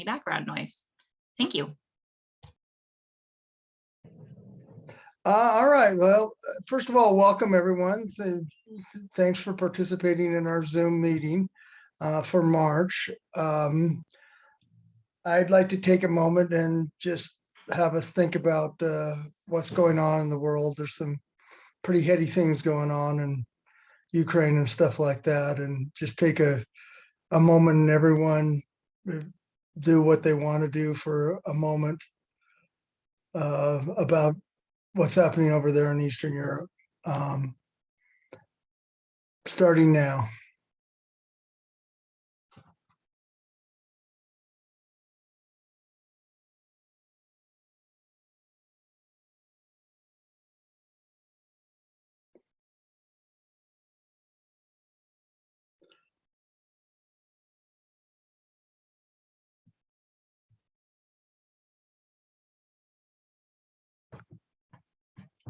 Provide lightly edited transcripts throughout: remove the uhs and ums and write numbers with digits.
background noise. Thank you. All right. Well, first of all, welcome everyone. Thanks for participating in our Zoom meeting for March. I'd like to take a moment and just have us think about what's going on in the world. There's some pretty heady things going on in Ukraine and stuff like that, and just take a moment and everyone do what they want to do for a moment about what's happening over there in Eastern Europe. Starting now.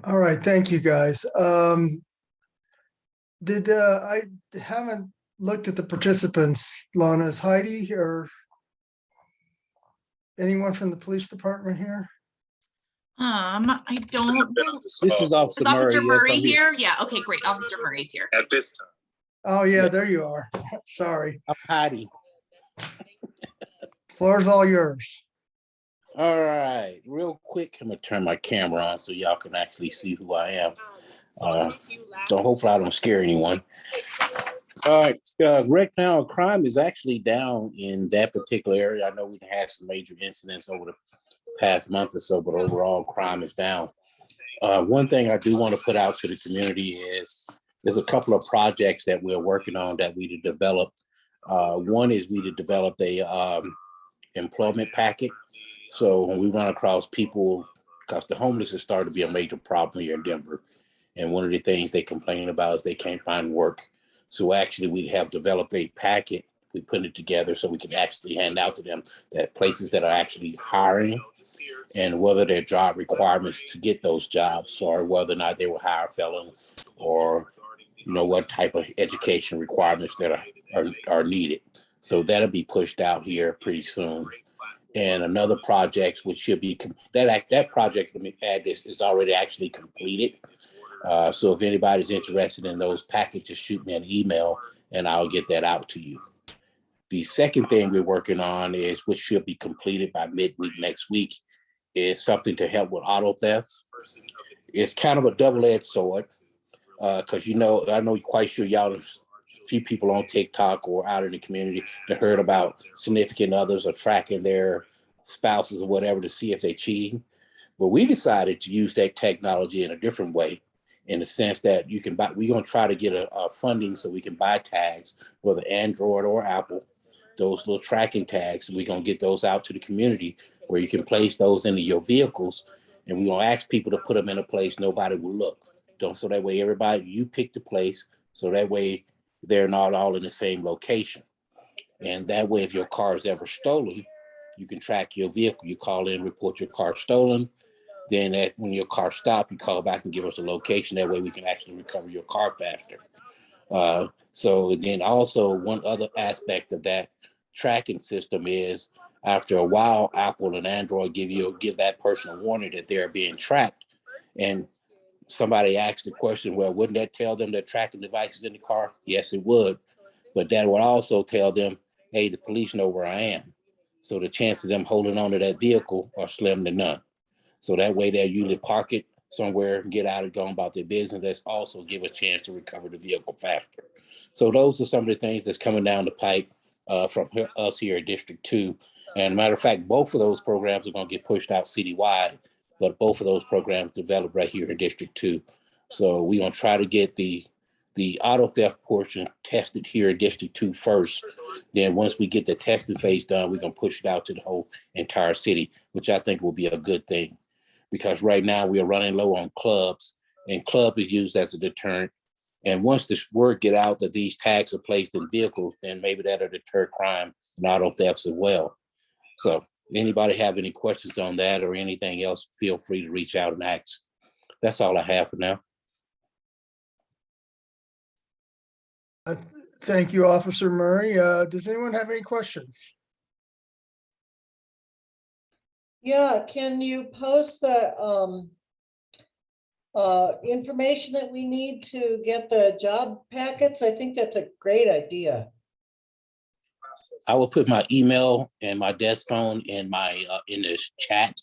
All right, thank you guys. I haven't looked at the participants. Lana, is Heidi or anyone from the police department here? I don't. This is Officer Is Officer Murray. Murray Yes, I'm here? Yeah, okay, great. Officer Murray's here. At this time. Oh yeah, Yeah. there you are. Sorry. I'm Heidi. Floor's all yours. All right, real quick, I'm gonna turn my camera on so y'all can actually see who I am. So hopefully I don't scare anyone. All right, right now crime is actually down in that particular area. I know we've had some major incidents over the past month or so, but overall crime is down. One thing I do want to put out to the community is there's a couple of projects that we're working on that we developed. One is we developed a employment packet. So when we run across people, because the homeless has started to be a major problem here in Denver. And one of the things they complain about is they can't find work. So actually we have developed a packet. We put it together so we can actually hand out to them that places that are actually hiring and whether their job requirements to get those jobs or whether or not they will hire felons or, you know, what type of education requirements that are needed. So that'll be pushed out here pretty soon. And another project, which should be that project, let me add this, is already actually completed. So if anybody's interested in those packages, shoot me an email and I'll get that out to you. The second thing we're working on is, which should be completed by midweek next week, is something to help with auto thefts. It's kind of a double-edged sword because I know quite sure y'all, a few people on TikTok or out in the community that heard about significant others are tracking their spouses or whatever to see if they're cheating. But we decided to use that technology in a different way, in the sense that you can buy, we're going to try to get a funding so we can buy tags, whether Android or Apple, those little tracking tags. We're going to get those out to the community where you can place those into your vehicles. And we're going to ask people to put them in a place nobody will look. So that way you pick the place. So that way they're not all in the same location. And that way, if your car is ever stolen, you can track your vehicle. You call in, report your car stolen. Then when your car stops, you call back and give us a location. That way we can actually recover your car faster. So then also one other aspect of that tracking system is after a while, Apple and Android give that person a warning that they're being tracked. And somebody asked the question, well, wouldn't that tell them they're tracking devices in the car? Yes, it would. But that would also tell them, hey, the police know where I am. So the chance of them holding on to that vehicle are slim to none. So that way they'll usually park it somewhere, get out and go about their business. That's also give a chance to recover the vehicle faster. So those are some of the things that's coming down the pipe from us here at District 2. And matter of fact, both of those programs are going to get pushed out citywide, but both of those programs developed right here in District 2. So we're going to try to get the auto theft portion tested here in District 2 first. Then once we get the testing phase done, we're going to push it out to the whole entire city, which I think will be a good thing. Because right now we are running low on clubs, and club is used as a deterrent. And once the word get out that these tags are placed in vehicles, then maybe that'll deter crime and auto thefts as well. So anybody have any questions on that or anything else, feel free to reach out and ask. That's all I have for now. Thank you, Officer Murray. Does anyone have any questions? Yeah, can you post the information that we need to get the job packets? I think that's a great idea. I will put my email and my desk phone in my in this chat.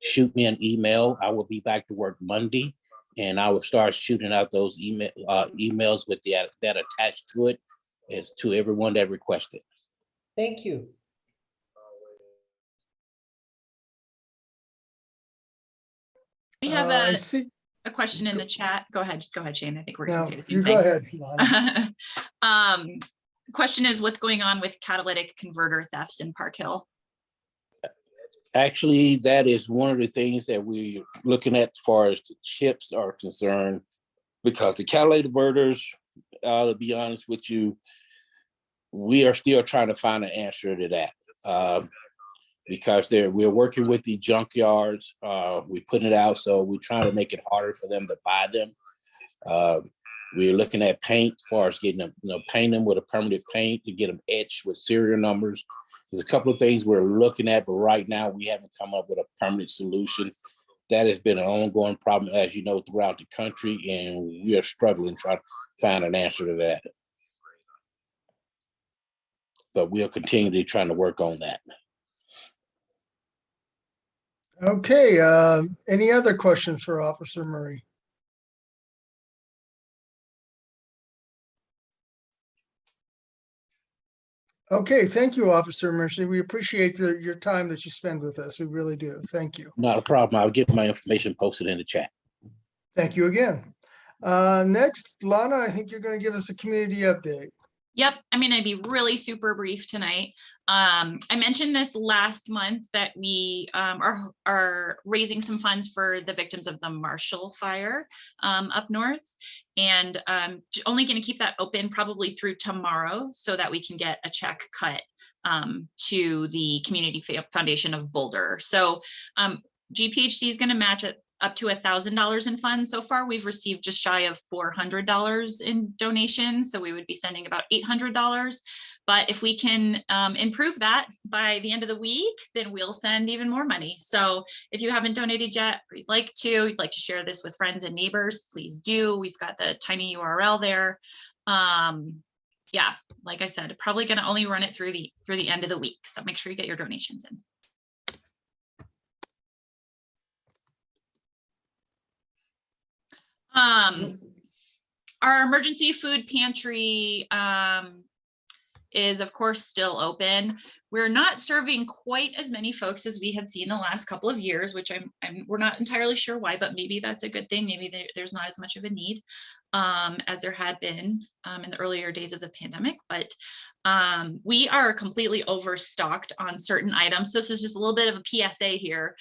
Shoot me an email. I will be back to work Monday, and I will start shooting out those emails with that attached to it, as to everyone that requested. Thank you. We have I a see. question in the chat. Go ahead, Shane. I think we're going Now, to say the you same go thing. ahead, Lana. The question is, what's going on with catalytic converter thefts in Park Hill? Actually, that is one of the things that we're looking at as far as the chips are concerned, because the catalytic converters, to be honest with you, we are still trying to find an answer to that. Because we're working with the junkyards, we put it out, so we're trying to make it harder for them to buy them. We're looking at paint as far as getting them, paint them with a permanent paint to get them etched with serial numbers. There's a couple of things we're looking at, but right now we haven't come up with a permanent solution. That has been an ongoing problem, as you know, throughout the country, and we are struggling trying to find an answer to that. But we'll continue to trying to work on that. Okay, any other questions for Officer Murray? Okay, thank you, Officer Murphy. We appreciate your time that you spend with us. We really do. Thank you. Not a problem. I'll get my information posted in the chat. Thank you again. Next, Lana, I think you're going to give us a community update. Yep, I'm going to be really super brief tonight. I mentioned this last month that we are raising some funds for the victims of the Marshall Fire up north, and only going to keep that open probably through tomorrow so that we can get a check cut to the Community Foundation of Boulder. So GPHC is going to match it up to $1,000 in funds. So far, we've received just shy of $400 in donations. So we would be sending about $800. But if we can improve that by the end of the week, then we'll send even more money. So if you haven't donated yet, or you'd like to share this with friends and neighbors, please do. We've got the tiny URL there. Yeah, like I said, probably going to only run it through the end of the week. So make sure you get your donations in. Our emergency food pantry is of course still open. We're not serving quite as many folks as we had seen the last couple of years, which we're not entirely sure why, but maybe that's a good thing. Maybe there's not as much of a need as there had been in the earlier days of the pandemic, but we are completely overstocked on certain items. So this is just a little bit of a PSA here,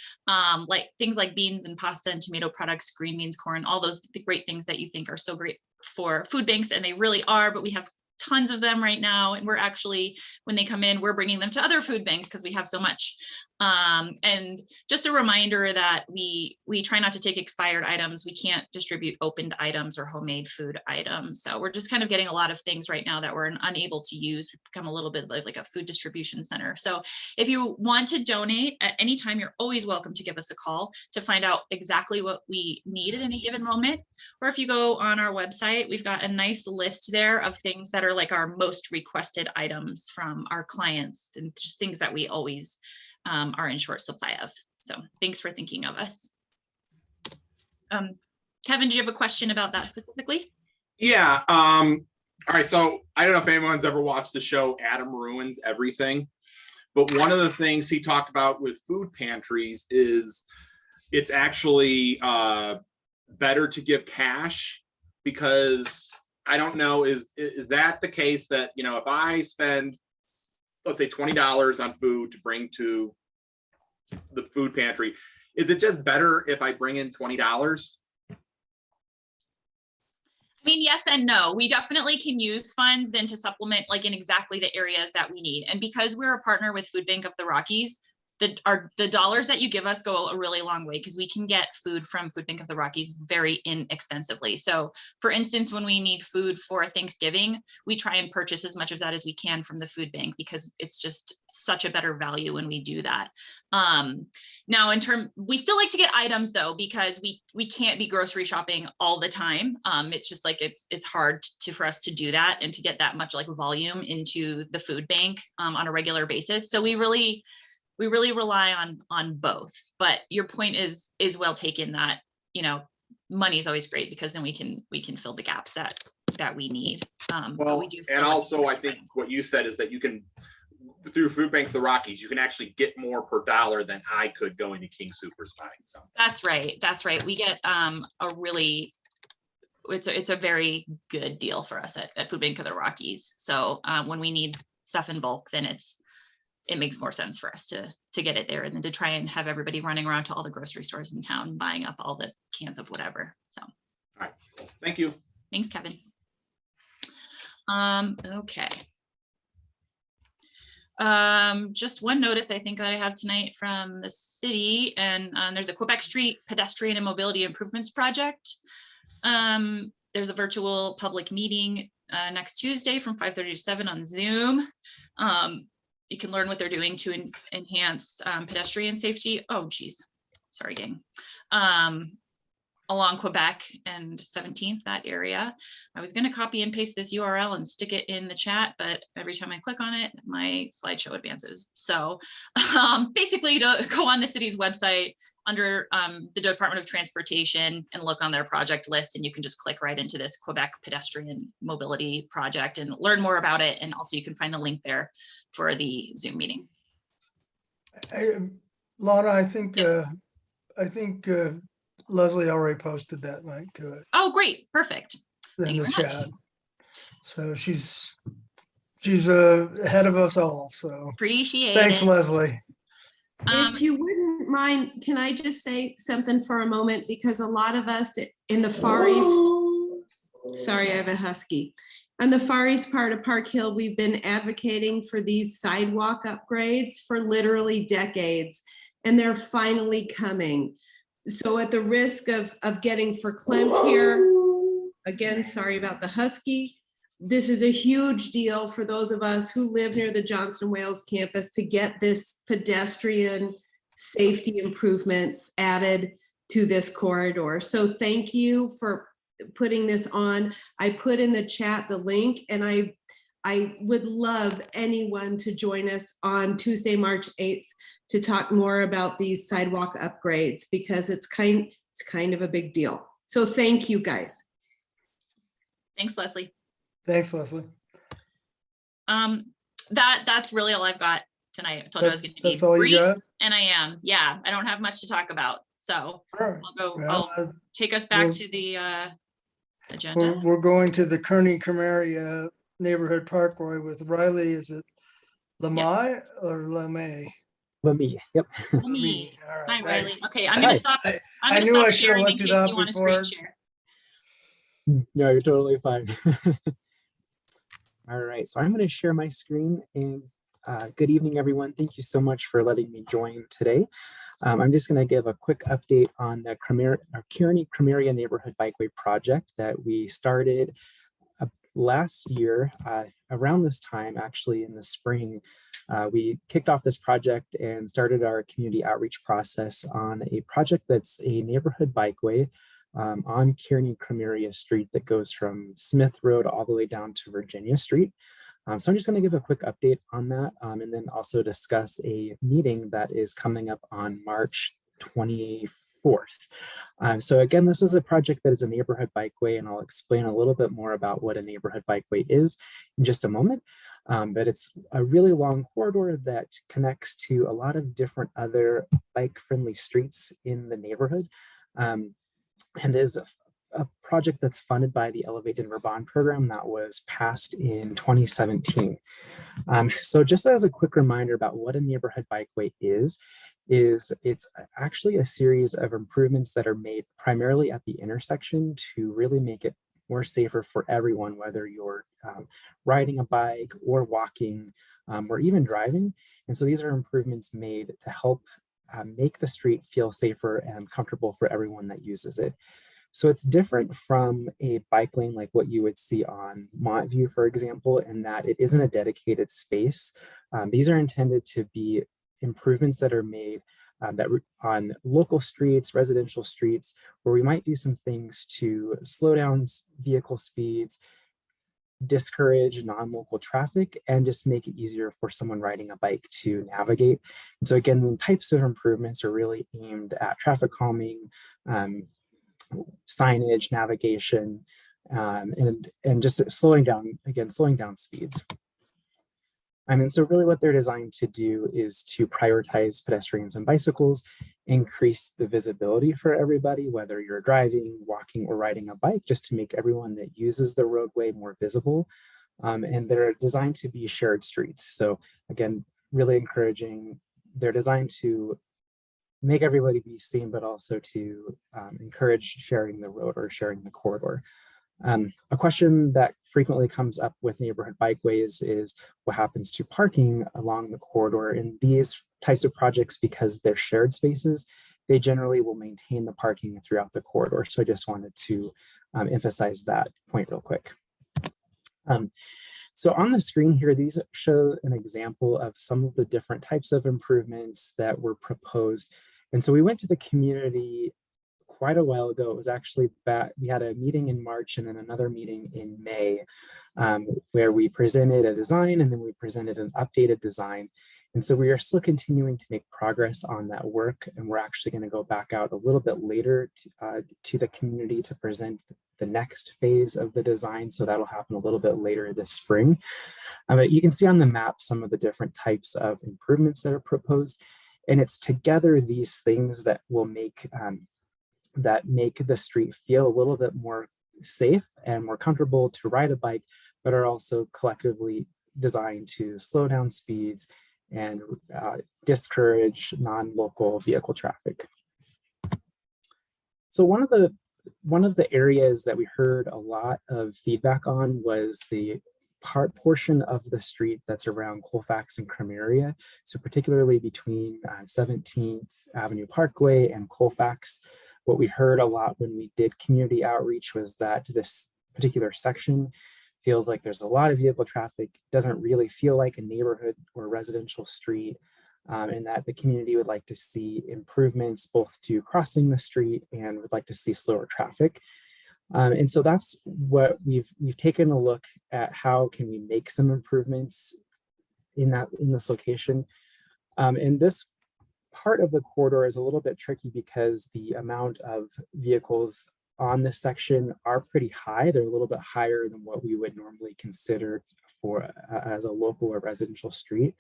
like things like beans and pasta and tomato products, green beans, corn, all those great things that you think are so great for food banks, and they really are, but we have tons of them right now, and we're actually, when they come in, we're bringing them to other food banks because we have so much. And just a reminder that we try not to take expired items. We can't distribute opened items or homemade food items. So we're just kind of getting a lot of things right now that we're unable to use. We've become a little bit like a food distribution center. So if you want to donate at any time, you're always welcome to give us a call to find out exactly what we need at any given moment. Or if you go on our website, we've got a nice list there of things that are like our most requested items from our clients, and just things that we always are in short supply of. So thanks for thinking of us. Kevin, do you have a question about that specifically? Yeah. All right. So I don't know if anyone's ever watched the show Adam Ruins Everything, but one of the things he talked about with food pantries is it's actually better to give cash, because I don't know, is that the case that, you know, if I spend, let's say $20 on food to bring to the food pantry, is it just better if I bring in $20? I mean, yes and no. We definitely can use funds then to supplement like in exactly the areas that we need. And because we're a partner with Food Bank of the Rockies, the dollars that you give us go a really long way, because we can get food from Food Bank of the Rockies very inexpensively. So for instance, when we need food for Thanksgiving, we try and purchase as much of that as we can from the food bank, because it's just such a better value when we do that. Now we still like to get items though, because we can't be grocery shopping all the time. It's just like, it's hard for us to do that and to get that much like volume into the food bank on a regular basis. So we really rely on both. But your point is well taken, that, you know, money is always great, because then we can fill the gaps that we need. But Well, we do still and like to also I support think friends. what you said is that you can, through Food Banks of the Rockies, you can actually get more per dollar than I could going to King Soopers buying something. That's right. We get it's a very good deal for us at Food Bank of the Rockies. So when we need stuff in bulk, then it makes more sense for us to get it there, and then to try and have everybody running around to all the grocery stores in town buying up all the cans of whatever. So All right, thank you. thanks, Kevin. Okay. Just one notice I think that I have tonight from the city, and there's a Quebec Street Pedestrian and Mobility Improvements Project. There's a virtual public meeting next Tuesday from 5:30 to 7 on Zoom. You can learn what they're doing to enhance pedestrian safety. Oh, geez. Sorry, gang. Along Quebec and 17th, that area. I was going to copy and paste this URL and stick it in the chat, but every time I click on it, my slideshow advances. So basically, to go on the city's website under the Department of Transportation and look on their project list, and you can just click right into this Quebec Pedestrian Mobility Project and learn more about it. And also you can find the link there for the Zoom meeting. Lana, I think Yes. Leslie already posted that link to it Oh, great. Perfect. Thank in you the very much. chat. So she's ahead of us all. So Appreciate thanks, it. Leslie. If you wouldn't mind, can I just say something for a moment? Because a lot of us in the Far East, sorry, I have a husky. On the Far East part of Park Hill, we've been advocating for these sidewalk upgrades for literally decades, and they're finally coming. So at the risk of getting verklempt here, again, sorry about the husky, this is a huge deal for those of us who live near the Johnson Wales campus to get this pedestrian safety improvements added to this corridor. So thank you for putting this on. I put in the chat the link, and I would love anyone to join us on Tuesday, March 8th to talk more about these sidewalk upgrades, because it's kind of a big deal. So thank you, guys. Thanks, Leslie. Thanks, Leslie. That's really all I've got tonight. I told you I was going to be That's all you brief, got? and I am. Yeah, I don't have much to talk about. So All right. Well, I'll take us back we'll- to the agenda. We're going to the Kearney Cremeria Neighborhood Parkway with Riley. Is it Lamai or Lamay? Let me, yep. Me. All right, Hi, thanks. Riley. Okay, I'm going to stop. I'm I going to knew I stop should have sharing in looked it case up you want to before. screen share. No, you're totally fine. All right, so I'm going to share my screen, and good evening, everyone. Thank you so much for letting me join today. I'm just going to give a quick update on the Kearney Cremeria Neighborhood Bikeway project that we started last year, around this time, actually in the spring. We kicked off this project and started our community outreach process on a project that's a neighborhood bikeway on Kearney Cremeria Street that goes from Smith Road all the way down to Virginia Street. So I'm just going to give a quick update on that, and then also discuss a meeting that is coming up on March 24th. So again, this is a project that is a neighborhood bikeway, and I'll explain a little bit more about what a neighborhood bikeway is in just a moment. But it's a really long corridor that connects to a lot of different other bike-friendly streets in the neighborhood, and is a project that's funded by the Elevate Denver Bond program that was passed in 2017. So just as a quick reminder about what a neighborhood bikeway is it's actually a series of improvements that are made primarily at the intersection to really make it more safer for everyone, whether you're riding a bike or walking or even driving. And so these are improvements made to help make the street feel safer and comfortable for everyone that uses it. So it's different from a bike lane like what you would see on Montview, for example, in that it isn't a dedicated space. These are intended to be improvements that are made on local streets, residential streets, where we might do some things to slow down vehicle speeds, discourage non-local traffic, and just make it easier for someone riding a bike to navigate. And so again, the types of improvements are really aimed at traffic calming, signage, navigation, and just slowing down speeds. And so really what they're designed to do is to prioritize pedestrians and bicycles, increase the visibility for everybody, whether you're driving, walking, or riding a bike, just to make everyone that uses the roadway more visible. And they're designed to be shared streets. So again, really encouraging, they're designed to make everybody be seen, but also to encourage sharing the road or sharing the corridor. A question that frequently comes up with neighborhood bikeways is what happens to parking along the corridor. In these types of projects, because they're shared spaces, they generally will maintain the parking throughout the corridor. So I just wanted to emphasize that point real quick. So on the screen here, these show an example of some of the different types of improvements that were proposed. And so we went to the community quite a while ago. It was actually back, we had a meeting in March and then another meeting in May, where we presented a design and then we presented an updated design. And so we are still continuing to make progress on that work. And we're actually going to go back out a little bit later to the community to present the next phase of the design. So that'll happen a little bit later this spring. But you can see on the map some of the different types of improvements that are proposed. And it's together these things that will make the street feel a little bit more safe and more comfortable to ride a bike, but are also collectively designed to slow down speeds and discourage non-local vehicle traffic. So one of the areas that we heard a lot of feedback on was the portion of the street that's around Colfax and Crameria. So particularly between 17th Avenue Parkway and Colfax. What we heard a lot when we did community outreach was that this particular section feels like there's a lot of vehicle traffic, doesn't really feel like a neighborhood or residential street, and that the community would like to see improvements both to crossing the street and would like to see slower traffic. And so that's what we've taken a look at. How can we make some improvements in this location? And this part of the corridor is a little bit tricky because the amount of vehicles on this section are pretty high. They're a little bit higher than what we would normally consider for as a local or residential street.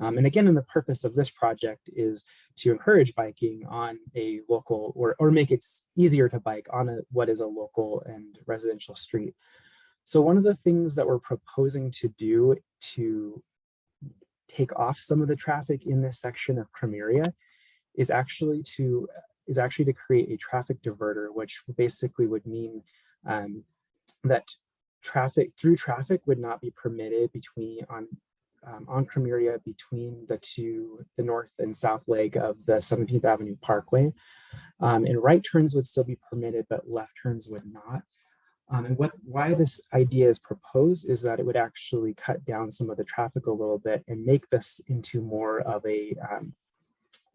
And again, the purpose of this project is to encourage biking on a local or make it easier to bike on what is a local and residential street. So one of the things that we're proposing to do to take off some of the traffic in this section of Crameria is actually to create a traffic diverter, which basically would mean that traffic would not be permitted on Crameria between the north and south leg of the 17th Avenue Parkway. And right turns would still be permitted, but left turns would not. And why this idea is proposed is that it would actually cut down some of the traffic a little bit and make this into more of a,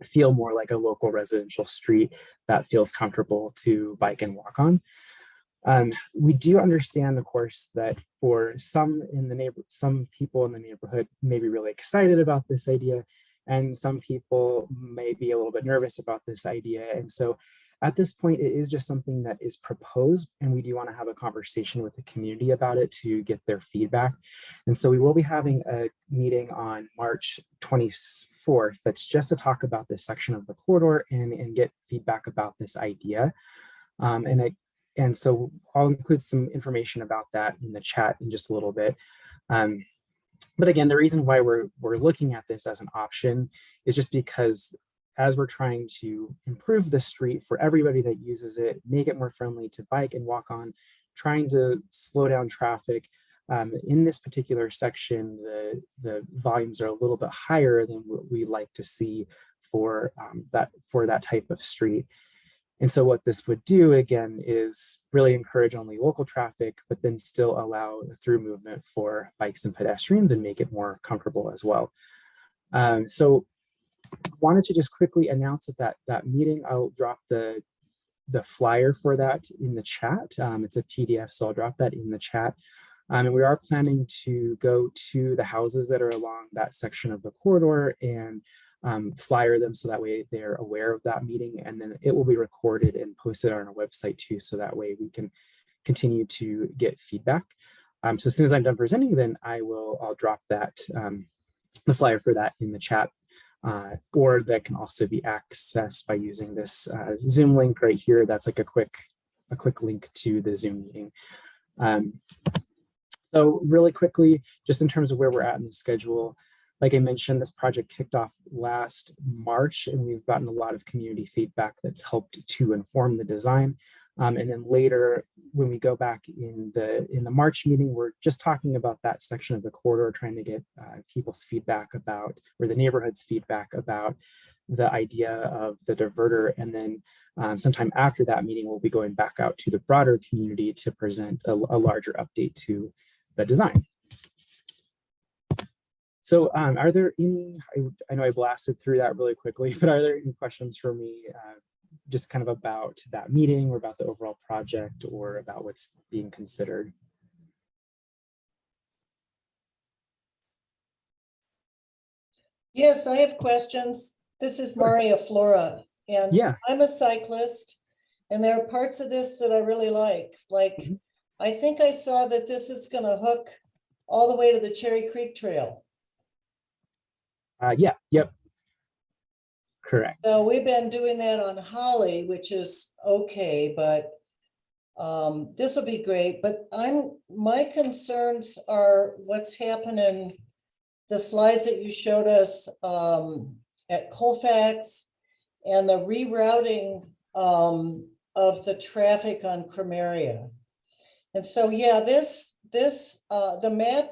feel more like a local residential street that feels comfortable to bike and walk on. We do understand, of course, that for some people in the neighborhood may be really excited about this idea, and some people may be a little bit nervous about this idea. And so at this point, it is just something that is proposed, and we do want to have a conversation with the community about it to get their feedback. And so we will be having a meeting on March 24th that's just to talk about this section of the corridor and get feedback about this idea. And so I'll include some information about that in the chat in just a little bit. But again, the reason why we're looking at this as an option is just because as we're trying to improve the street for everybody that uses it, make it more friendly to bike and walk on, trying to slow down traffic. In this particular section, the volumes are a little bit higher than what we like to see for that type of street. And so what this would do, again, is really encourage only local traffic, but then still allow through movement for bikes and pedestrians and make it more comfortable as well. So wanted to just quickly announce that meeting. I'll drop the flyer for that in the chat. It's a PDF, so I'll drop that in the chat. And we are planning to go to the houses that are along that section of the corridor and flyer them so that way they're aware of that meeting, and then it will be recorded and posted on our website too, so that way we can continue to get feedback. So as soon as I'm done presenting, then I'll drop that the flyer for that in the chat, or that can also be accessed by using this Zoom link right here. That's like a quick link to the Zoom meeting. So really quickly, just in terms of where we're at in the schedule, like I mentioned, this project kicked off last March, and we've gotten a lot of community feedback that's helped to inform the design. And then later, when we go back in the March meeting, we're just talking about that section of the corridor, trying to get people's feedback about, or the neighborhood's feedback about the idea of the diverter. And then sometime after that meeting, we'll be going back out to the broader community to present a larger update to the design. So are there any, I know I blasted through that really quickly, but are there any questions for me just kind of about that meeting or about the overall project or about what's being considered? Yes, I have questions. This is Maria Flora, and Yeah. I'm a cyclist, and there are parts of this that I really like. Like, I think I saw that this is going to hook all the way to the Cherry Creek Trail. Yeah, yep. Correct. So we've been doing that on Holly, which is okay, but this will be great. But my concerns are what's happening, the slides that you showed us at Colfax, and the rerouting of the traffic on Cremeria. And so, yeah, the other map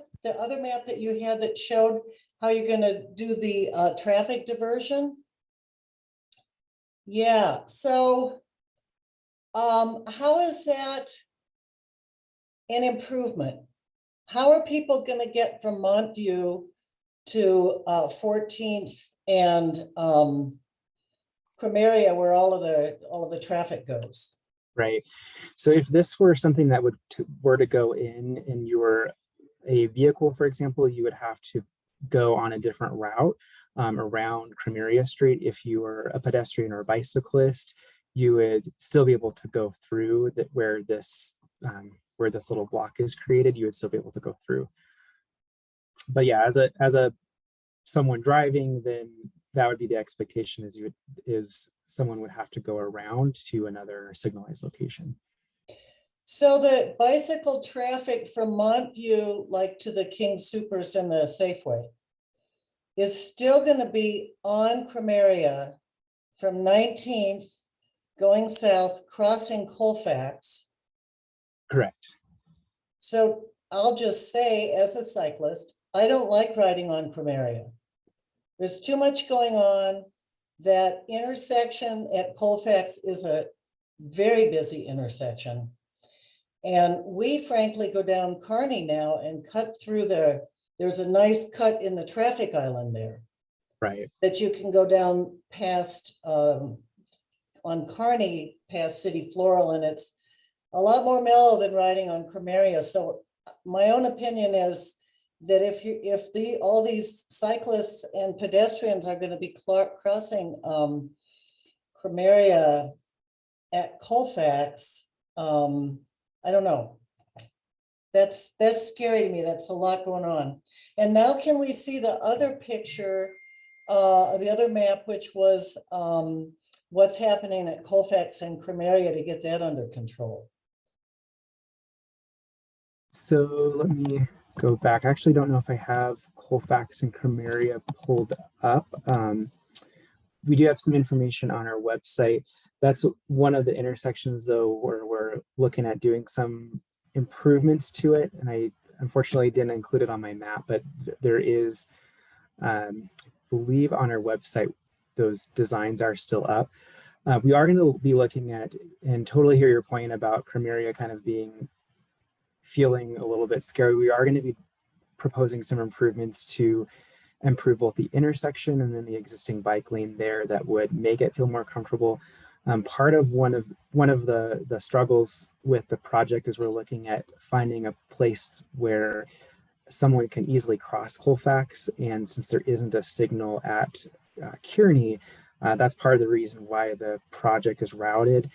that you had that showed how you're going to do the traffic diversion. Yeah, so how is that an improvement? How are people going to get from Montview to 14th and Cremeria, where all of the traffic goes? Right. So if this were something that were to go in and you were a vehicle, for example, you would have to go on a different route around Cremeria Street. If you were a pedestrian or a bicyclist, you would still be able to go through where this little block is created. You would still be able to go through. But yeah, as a someone driving, then that would be the expectation, is someone would have to go around to another signalized location. So the bicycle traffic from Montview, like to the King Supers and the Safeway, is still going to be on Cremeria from 19th going south, crossing Colfax. Correct. So I'll just say, as a cyclist, I don't like riding on Cremeria. There's too much going on. That intersection at Colfax is a very busy intersection. And we frankly go down Kearney now and cut through there's a nice cut in the traffic island there. Right. That you can go down past, on Kearney, past City Floral, and it's a lot more mellow than riding on Cremeria. So my own opinion is that if all these cyclists and pedestrians are going to be crossing Cremeria at Colfax, I don't know. That's scary to me. That's a lot going on. And now can we see the other picture, the other map, which was what's happening at Colfax and Cremeria to get that under control? So let me go back. I actually don't know if I have Colfax and Cremeria pulled up. We do have some information on our website. That's one of the intersections, though, where we're looking at doing some improvements to it, and I unfortunately didn't include it on my map, but there is, I believe on our website, those designs are still up. We are going to be looking at, and totally hear your point about Crimea kind of feeling a little bit scary. We are going to be proposing some improvements to improve both the intersection and then the existing bike lane there that would make it feel more comfortable. Part of one of the struggles with the project is we're looking at finding a place where someone can easily cross Colfax, and since there isn't a signal at Kearney, that's part of the reason why the project is routed.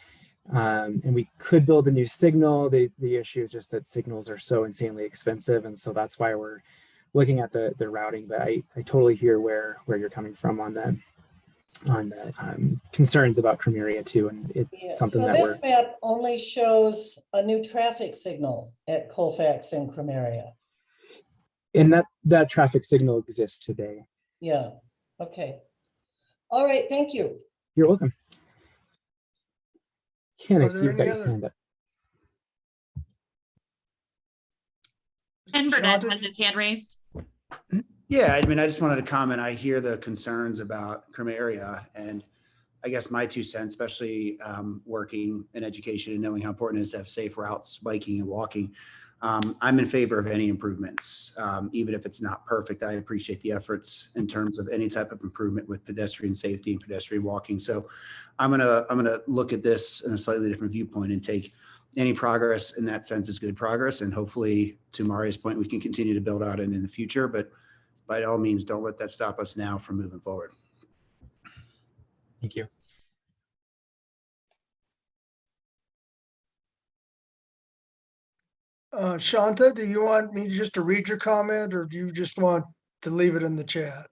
And we could build a new signal. The issue is just that signals are so insanely expensive, and so that's why we're looking at the routing. But I totally hear where you're coming from on the concerns about Crimea too, and it's something So that this map only shows a new traffic signal at Colfax and Crimea. and that traffic signal exists today. Yeah, okay. All right, thank you. You're welcome. Ken, I Are see there you've got any your other- hand up. Ken Burnett Shanta? has his hand raised. Yeah, I mean, I just wanted to comment. I hear the concerns about Crimea, and I guess my 2 cents, especially working in education and knowing how important it is to have safe routes, biking and walking. I'm in favor of any improvements, even if it's not perfect. I appreciate the efforts in terms of any type of improvement with pedestrian safety and pedestrian walking. So I'm gonna look at this in a slightly different viewpoint and take any progress in that sense is good progress. And hopefully, to Maria's point, we can continue to build out it in the future. But by all means, don't let that stop us now from moving forward. Thank you. Shanta, do you want me just to read your comment, or do you just want to leave it in the chat?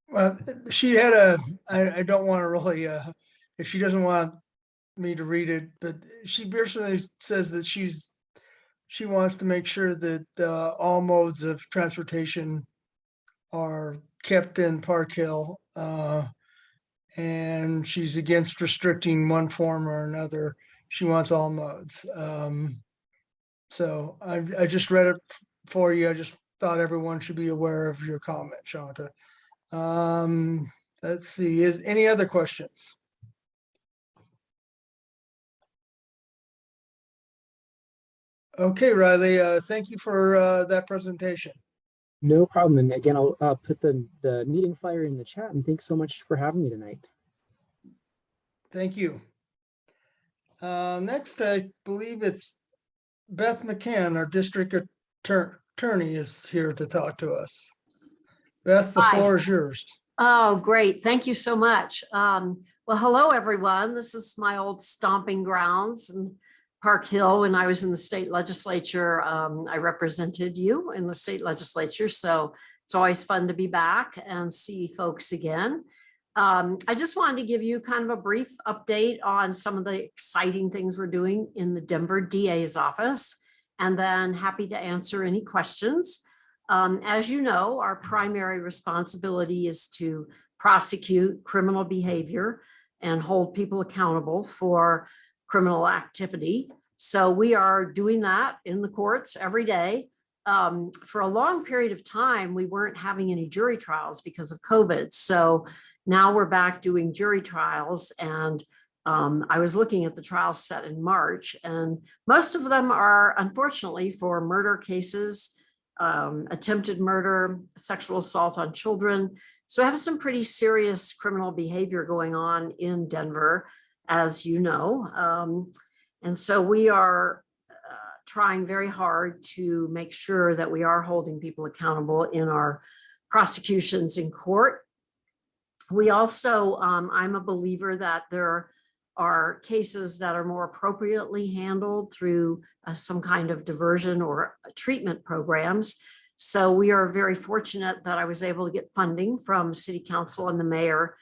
Well, she had I don't want to really, if she doesn't want me to read it, but she basically says that she wants to make sure that all modes of transportation are kept in Park Hill. And she's against restricting one form or another. She wants all modes. So I just read it for you. I just thought everyone should be aware of your comment, Shanta. Let's see, is any other questions? Okay, Riley, thank you for that presentation. No problem. And again, I'll put the meeting flyer in the chat, and thanks so much for having me tonight. Thank you. Next, I believe it's Beth McCann, our district attorney, is here to talk to us. Beth, the Hi. floor is yours. Oh, great. Thank you so much. Well, hello, everyone. This is my old stomping grounds in Park Hill. When I was in the state legislature, I represented you in the state legislature. So it's always fun to be back and see folks again. I just wanted to give you kind of a brief update on some of the exciting things we're doing in the Denver DA's office, and then happy to answer any questions. As you know, our primary responsibility is to prosecute criminal behavior and hold people accountable for criminal activity. So we are doing that in the courts every day. For a long period of time, we weren't having any jury trials because of COVID. So now we're back doing jury trials, and I was looking at the trials set in March, and most of them are unfortunately for murder cases, attempted murder, sexual assault on children. So I have some pretty serious criminal behavior going on in Denver, as you know. And so we are trying very hard to make sure that we are holding people accountable in our prosecutions in court. We also, I'm a believer that there are cases that are more appropriately handled through some kind of diversion or treatment programs. So we are very fortunate that I was able to get funding from City Council and the mayor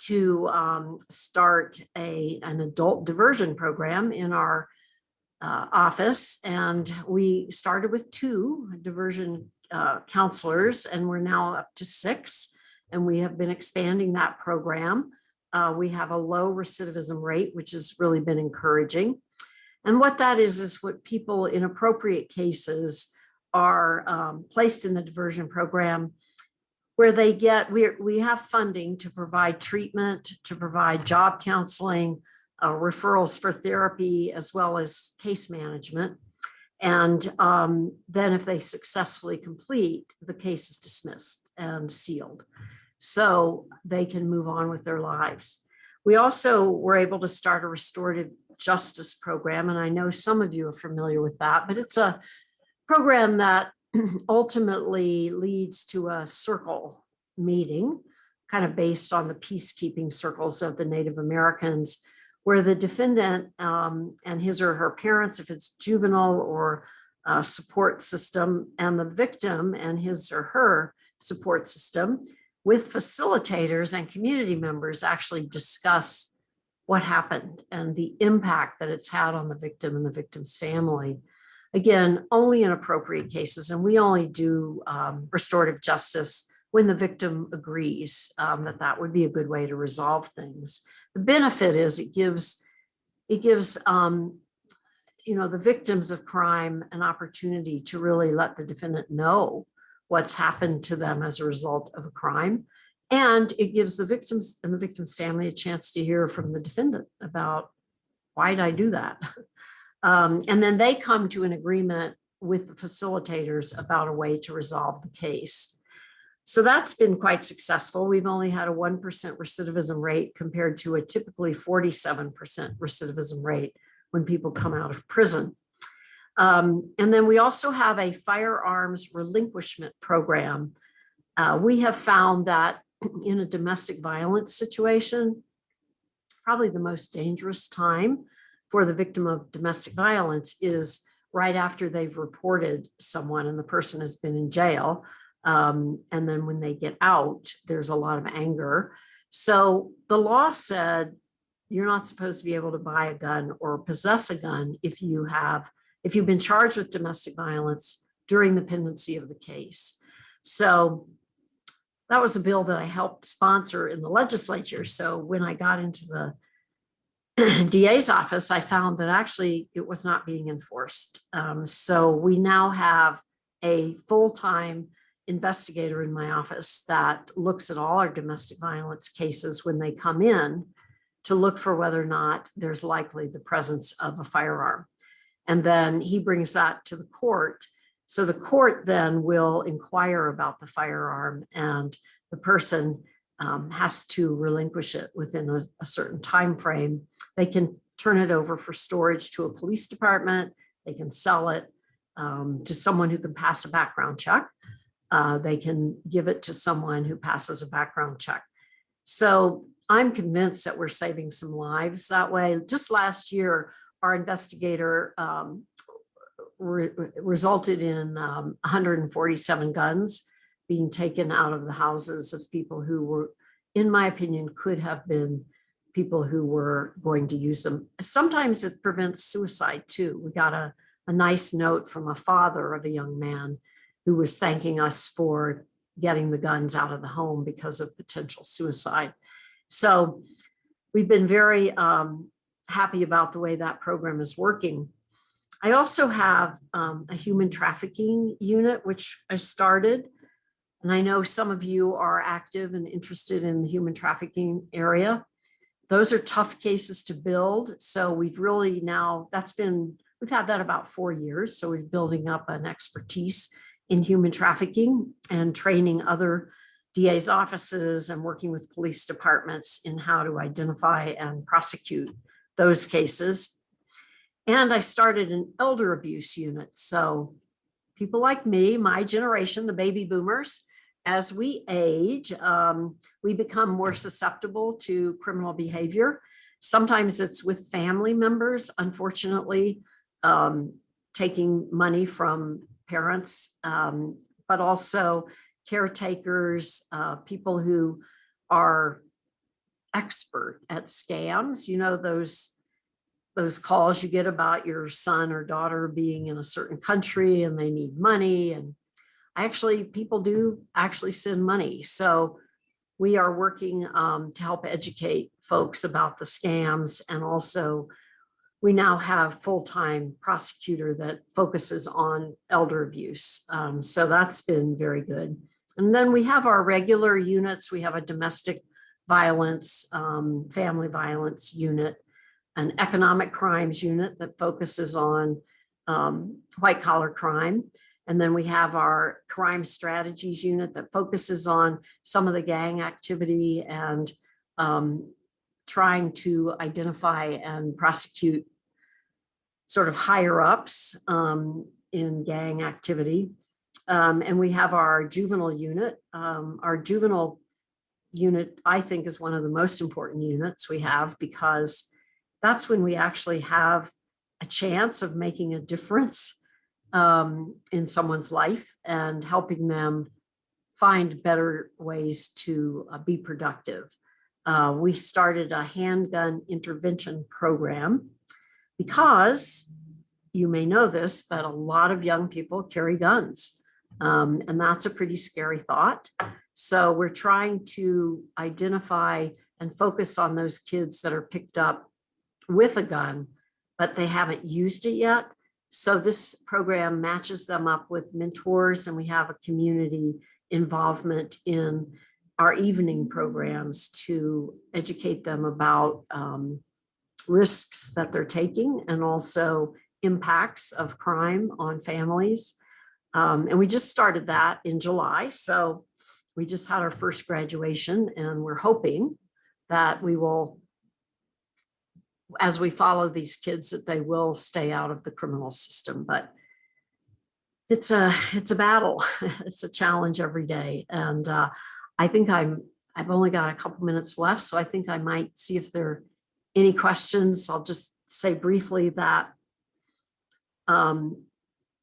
to start an adult diversion program in our office, and we started with 2 diversion counselors, and we're now up to 6, and we have been expanding that program. We have a low recidivism rate, which has really been encouraging. And what that is what people in appropriate cases are placed in the diversion program, where they get, we have funding to provide treatment, to provide job counseling, referrals for therapy, as well as case management. And then if they successfully complete, the case is dismissed and sealed, so they can move on with their lives. We also were able to start a restorative justice program, and I know some of you are familiar with that, but it's a program that ultimately leads to a circle meeting, kind of based on the peacekeeping circles of the Native Americans, where the defendant and his or her parents, if it's juvenile or support system, and the victim and his or her support system, with facilitators and community members, actually discuss what happened and the impact that it's had on the victim and the victim's family. Again, only in appropriate cases, and we only do restorative justice when the victim agrees that that would be a good way to resolve things. The benefit is it gives the victims of crime an opportunity to really let the defendant know what's happened to them as a result of a crime. And it gives the victims and the victim's family a chance to hear from the defendant about, why did I do that? And then they come to an agreement with the facilitators about a way to resolve the case. So that's been quite successful. We've only had a 1% recidivism rate compared to a typically 47% recidivism rate when people come out of prison. And then we also have a firearms relinquishment program. We have found that in a domestic violence situation, probably the most dangerous time for the victim of domestic violence is right after they've reported someone and the person has been in jail. And then when they get out, there's a lot of anger. So the law said you're not supposed to be able to buy a gun or possess a gun if you've been charged with domestic violence during the pendency of the case. So that was a bill that I helped sponsor in the legislature. So when I got into the DA's office, I found that actually it was not being enforced. So we now have a full-time investigator in my office that looks at all our domestic violence cases when they come in to look for whether or not there's likely the presence of a firearm. And then he brings that to the court. So the court then will inquire about the firearm, and the person has to relinquish it within a certain time frame. They can turn it over for storage to a police department. They can sell it to someone who can pass a background check. They can give it to someone who passes a background check. So I'm convinced that we're saving some lives that way. Just last year, our investigator resulted in 147 guns being taken out of the houses of people who were, in my opinion, could have been people who were going to use them. Sometimes it prevents suicide too. We got a nice note from a father of a young man who was thanking us for getting the guns out of the home because of potential suicide. So we've been very happy about the way that program is working. I also have a human trafficking unit, which I started. And I know some of you are active and interested in the human trafficking area. Those are tough cases to build. So we've really now, we've had that about 4 years. So we're building up an expertise in human trafficking and training other DA's offices and working with police departments in how to identify and prosecute those cases. And I started an elder abuse unit. So people like me, my generation, the baby boomers, as we age, we become more susceptible to criminal behavior. Sometimes it's with family members, unfortunately, taking money from parents, but also caretakers, people who are expert at scams, those those calls you get about your son or daughter being in a certain country and they need money. And people do actually send money. So we are working to help educate folks about the scams. And also we now have full-time prosecutor that focuses on elder abuse. So that's been very good. And then we have our regular units. We have a domestic violence, family violence unit, an economic crimes unit that focuses on white collar crime. And then we have our crime strategies unit that focuses on some of the gang activity and trying to identify and prosecute sort of higher ups in gang activity. And we have our juvenile unit. Our juvenile unit, I think, is one of the most important units we have, because that's when we actually have a chance of making a difference in someone's life and helping them find better ways to be productive. We started a handgun intervention program because, you may know this, but a lot of young people carry guns. And that's a pretty scary thought. So we're trying to identify and focus on those kids that are picked up with a gun, but they haven't used it yet. So this program matches them up with mentors, and we have a community involvement in our evening programs to educate them about risks that they're taking and also impacts of crime on families. And we just started that in July. So we just had our first graduation, and we're hoping that we will, as we follow these kids, that they will stay out of the criminal system. But it's a battle. It's a challenge every day. And I think I've only got a couple minutes left, so I think I might see if there are any questions. I'll just say briefly that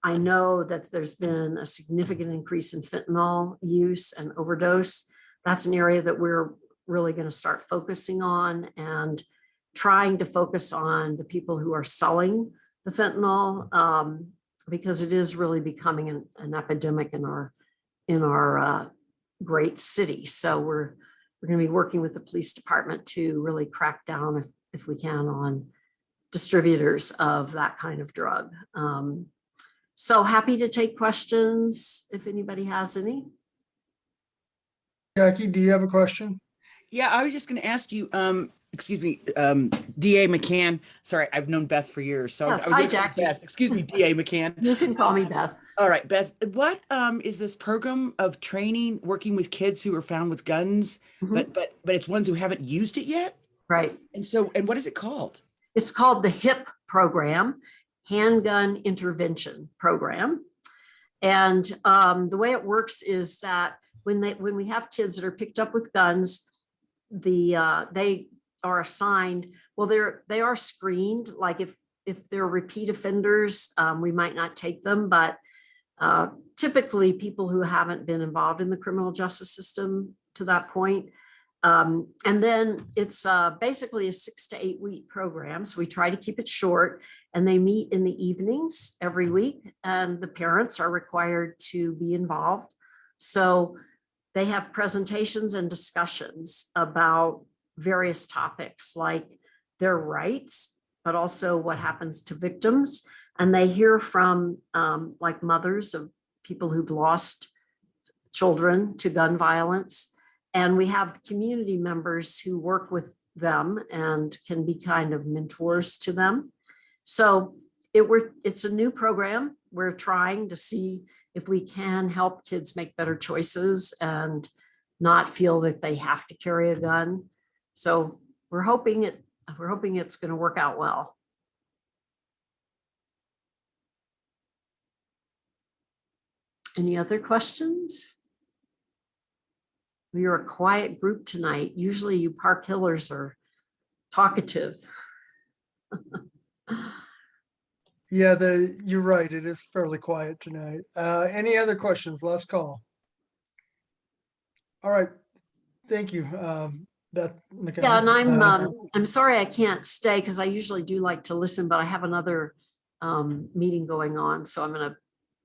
I know that there's been a significant increase in fentanyl use and overdose. That's an area that we're really going to start focusing on and trying to focus on the people who are selling the fentanyl, because it is really becoming an epidemic in our great city. So we're going to be working with the police department to really crack down, if we can, on distributors of that kind of drug. So happy to take questions if anybody has any. Jackie, do you have a question? Yeah, I was just going to ask you, excuse me, DA McCann. Sorry, I've known Beth for years. So Yes, I was hi, gonna say Jackie. Beth, excuse me, DA McCann. You can call me Beth. All right, Beth, what is this program of training, working with kids who are found with guns, Mhm. but it's ones who haven't used it yet? Right. And what is it called? It's called the HIP program, Handgun Intervention Program. And the way it works is that when we have kids that are picked up with guns, they are assigned, well, they are screened. Like if they're repeat offenders, we might not take them, but typically people who haven't been involved in the criminal justice system to that point. And then it's basically a 6 to 8 week program. So we try to keep it short, and they meet in the evenings every week, and the parents are required to be involved. So they have presentations and discussions about various topics like their rights, but also what happens to victims. And they hear from like mothers of people who've lost children to gun violence. And we have community members who work with them and can be kind of mentors to them. So it's a new program. We're trying to see if we can help kids make better choices and not feel that they have to carry a gun. So we're hoping it's going to work out well. Any other questions? We are a quiet group tonight. Usually you Park Hillers are talkative. Yeah, you're right. It is fairly quiet tonight. Any other questions? Last call. All right. Thank you. that. Yeah, and I'm sorry I can't stay because I usually do like to listen, but I have another meeting going on, so I'm gonna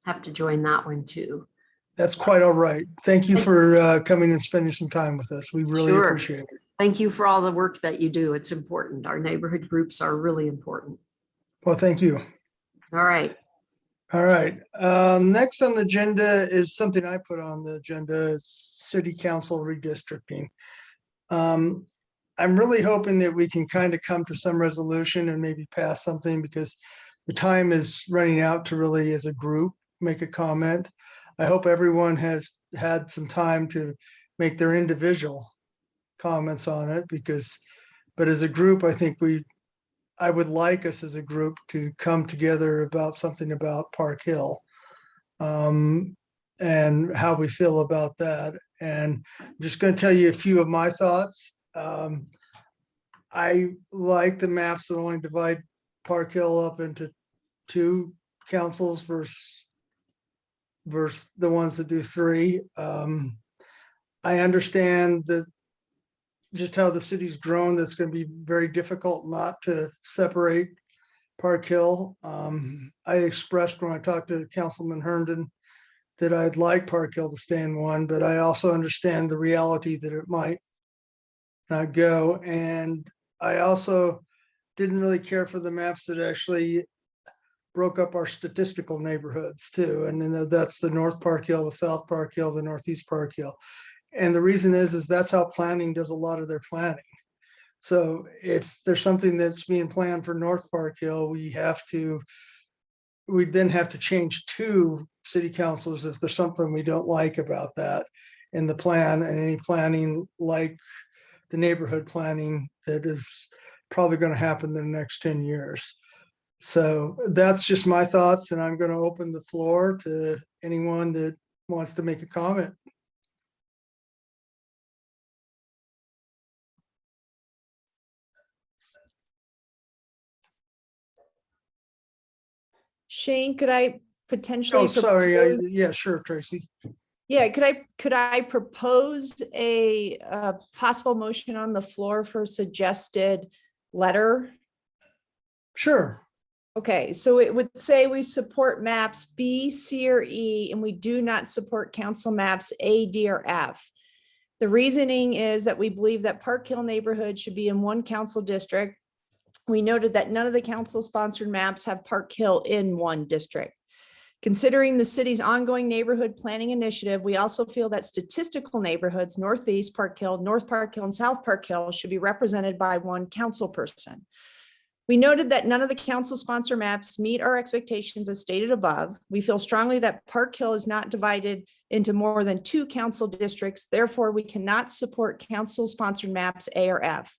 have to join that one too. That's quite all right. Thank you for coming and spending some time with us. We really Sure. appreciate it. Thank you for all the work that you do. It's important. Our neighborhood groups are really important. Well, thank you. All right. All right. Next on the agenda is something I put on the agenda, is city council redistricting. I'm really hoping that we can kind of come to some resolution and maybe pass something, because the time is running out to really, as a group, make a comment. I hope everyone has had some time to make their individual comments on it, but as a group, I think I would like us as a group to come together about something about Park Hill, and how we feel about that. And I'm just going to tell you a few of my thoughts. I like the maps that only divide Park Hill up into 2 councils versus the ones that do 3. I understand that just how the city's grown, that's going to be very difficult not to separate Park Hill. I expressed when I talked to Councilman Herndon that I'd like Park Hill to stay in one, but I also understand the reality that it might not go. And I also didn't really care for the maps that actually broke up our statistical neighborhoods too. And then that's the North Park Hill, the South Park Hill, the Northeast Park Hill. And the reason is that's how planning does a lot of their planning. So if there's something that's being planned for North Park Hill, we then have to change 2 city councilors if there's something we don't like about that in the plan, and any planning like the neighborhood planning that is probably going to happen in the next 10 years. So that's just my thoughts, and I'm going to open the floor to anyone that wants to make a comment. Shane, could I potentially? Oh, sorry. propose- Yeah, sure, Tracy. Yeah, could I propose a possible motion on the floor for suggested letter? Sure. Okay, so it would say we support maps B, C, or E, and we do not support council maps A, D, or F. The reasoning is that we believe that Park Hill neighborhood should be in one council district. We noted that none of the council-sponsored maps have Park Hill in one district. Considering the city's ongoing neighborhood planning initiative, we also feel that statistical neighborhoods, Northeast Park Hill, North Park Hill, and South Park Hill should be represented by one council person. We noted that none of the council sponsor maps meet our expectations as stated above. We feel strongly that Park Hill is not divided into more than 2 council districts. Therefore, we cannot support council sponsored maps A or F.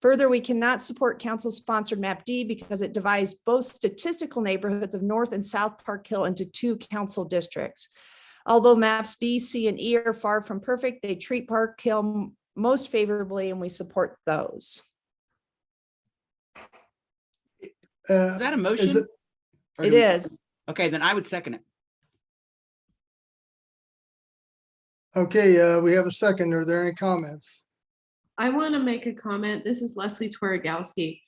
Further, we cannot support council-sponsored map D because it divides both statistical neighborhoods of North and South Park Hill into 2 council districts. Although maps B, C, and E are far from perfect, they treat Park Hill most favorably, and we support those. Is that a motion? Or It do we- is. Okay, then I would second it. Okay, we have a second. Are there any comments? I want to make a comment. This is Leslie Twarogowski.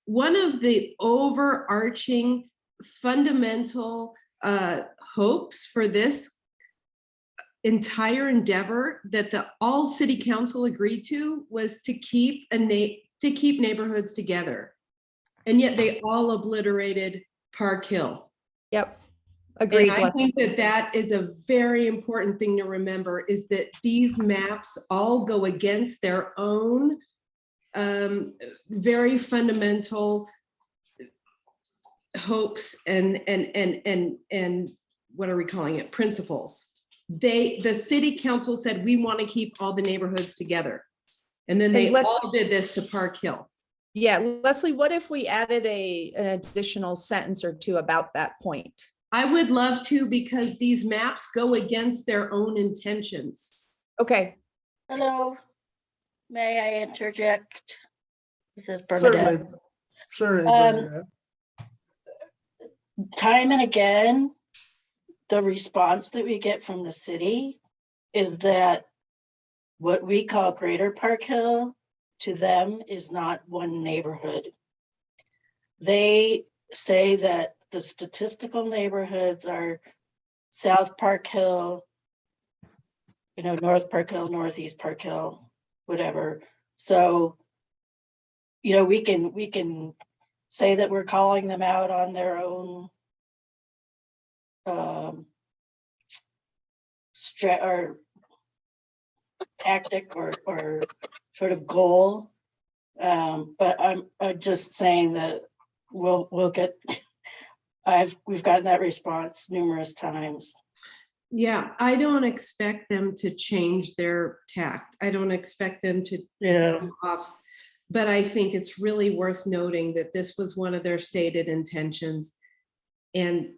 One of the overarching fundamental hopes for this entire endeavor that the all city council agreed to was to keep neighborhoods together. And yet they all obliterated Park Hill. Yep. Agreed. And I think that that is a very important thing to remember, is that these maps all go against their own very fundamental hopes and what are we calling it? Principles. The city council said, we want to keep all the neighborhoods together. And then they all did this to Park Hill. Yeah, Leslie, what if we added an additional sentence or 2 about that point? I would love to, because these maps go against their own intentions. Okay. Hello, may I interject? This is Bernadette. Certainly, Bernadette. Time and again, the response that we get from the city is that what we call Greater Park Hill to them is not one neighborhood. They say that the statistical neighborhoods are South Park Hill, North Park Hill, Northeast Park Hill, whatever. So, we can say that we're calling them out on their own or tactic or sort of goal. But I'm just saying that we'll get, we've gotten that response numerous times. Yeah, I don't expect them to change their tact. I don't expect them to Yeah. off. But I think it's really worth noting that this was one of their stated intentions. And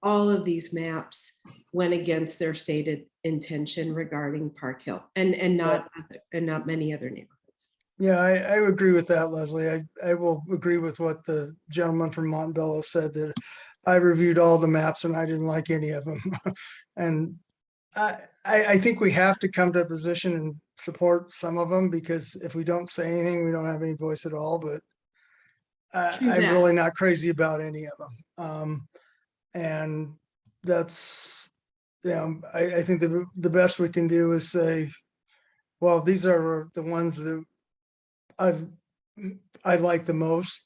all of these maps went against their stated intention regarding Park Hill and not many other neighborhoods. Yeah, I would agree with that, Leslie. I will agree with what the gentleman from Montebello said, that I reviewed all the maps and I didn't like any of them. And I think we have to come to a position and support some of them, because if we don't say anything, we don't have any voice at all. But True I'm that. really not crazy about any of them. And that's, I think the best we can do is say, well, these are the ones that I like the most.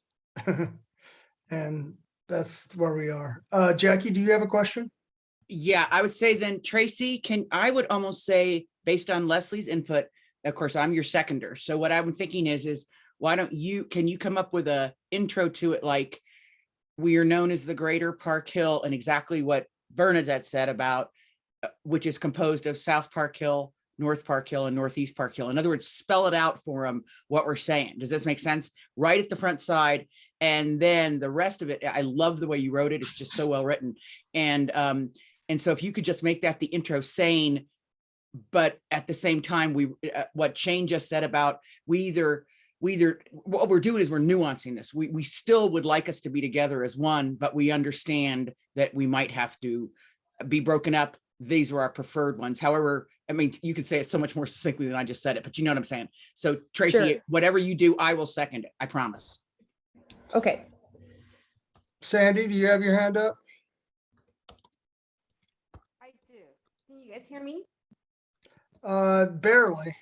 And that's where we are. Jackie, do you have a question? Yeah, I would say then Tracy, I would almost say, based on Leslie's input, of course, I'm your seconder. So what I'm thinking is why don't can you come up with a intro to it? Like, we are known as the Greater Park Hill, and exactly what Bernadette said about, which is composed of South Park Hill, North Park Hill, and Northeast Park Hill. In other words, spell it out for them, what we're saying. Does this make sense? Right at the front side. And then the rest of it, I love the way you wrote it. It's just so well written. And so if you could just make that the intro, saying, but at the same time, what Shane just said about what we're doing is we're nuancing this. We still would like us to be together as one, but we understand that we might have to be broken up. These are our preferred ones. However, I mean, you could say it so much more succinctly than I just said it, but you know what I'm saying? So Tracy, Sure. Whatever you do, I will second it. I promise. Okay. Sandy, do you have your hand up? I do. Can you guys hear me? Barely.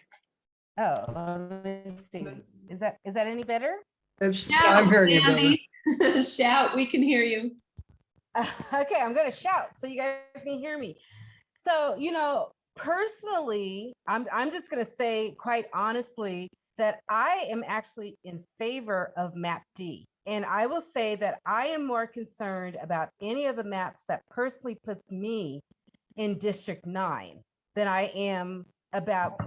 Oh, let me see. Is that any better? I'm hearing you better. Shout, we can hear you. Okay, I'm gonna shout so you guys can hear me. So, personally, I'm just gonna say quite honestly that I am actually in favor of map D. And I will say that I am more concerned about any of the maps that personally puts me in District 9 than I am about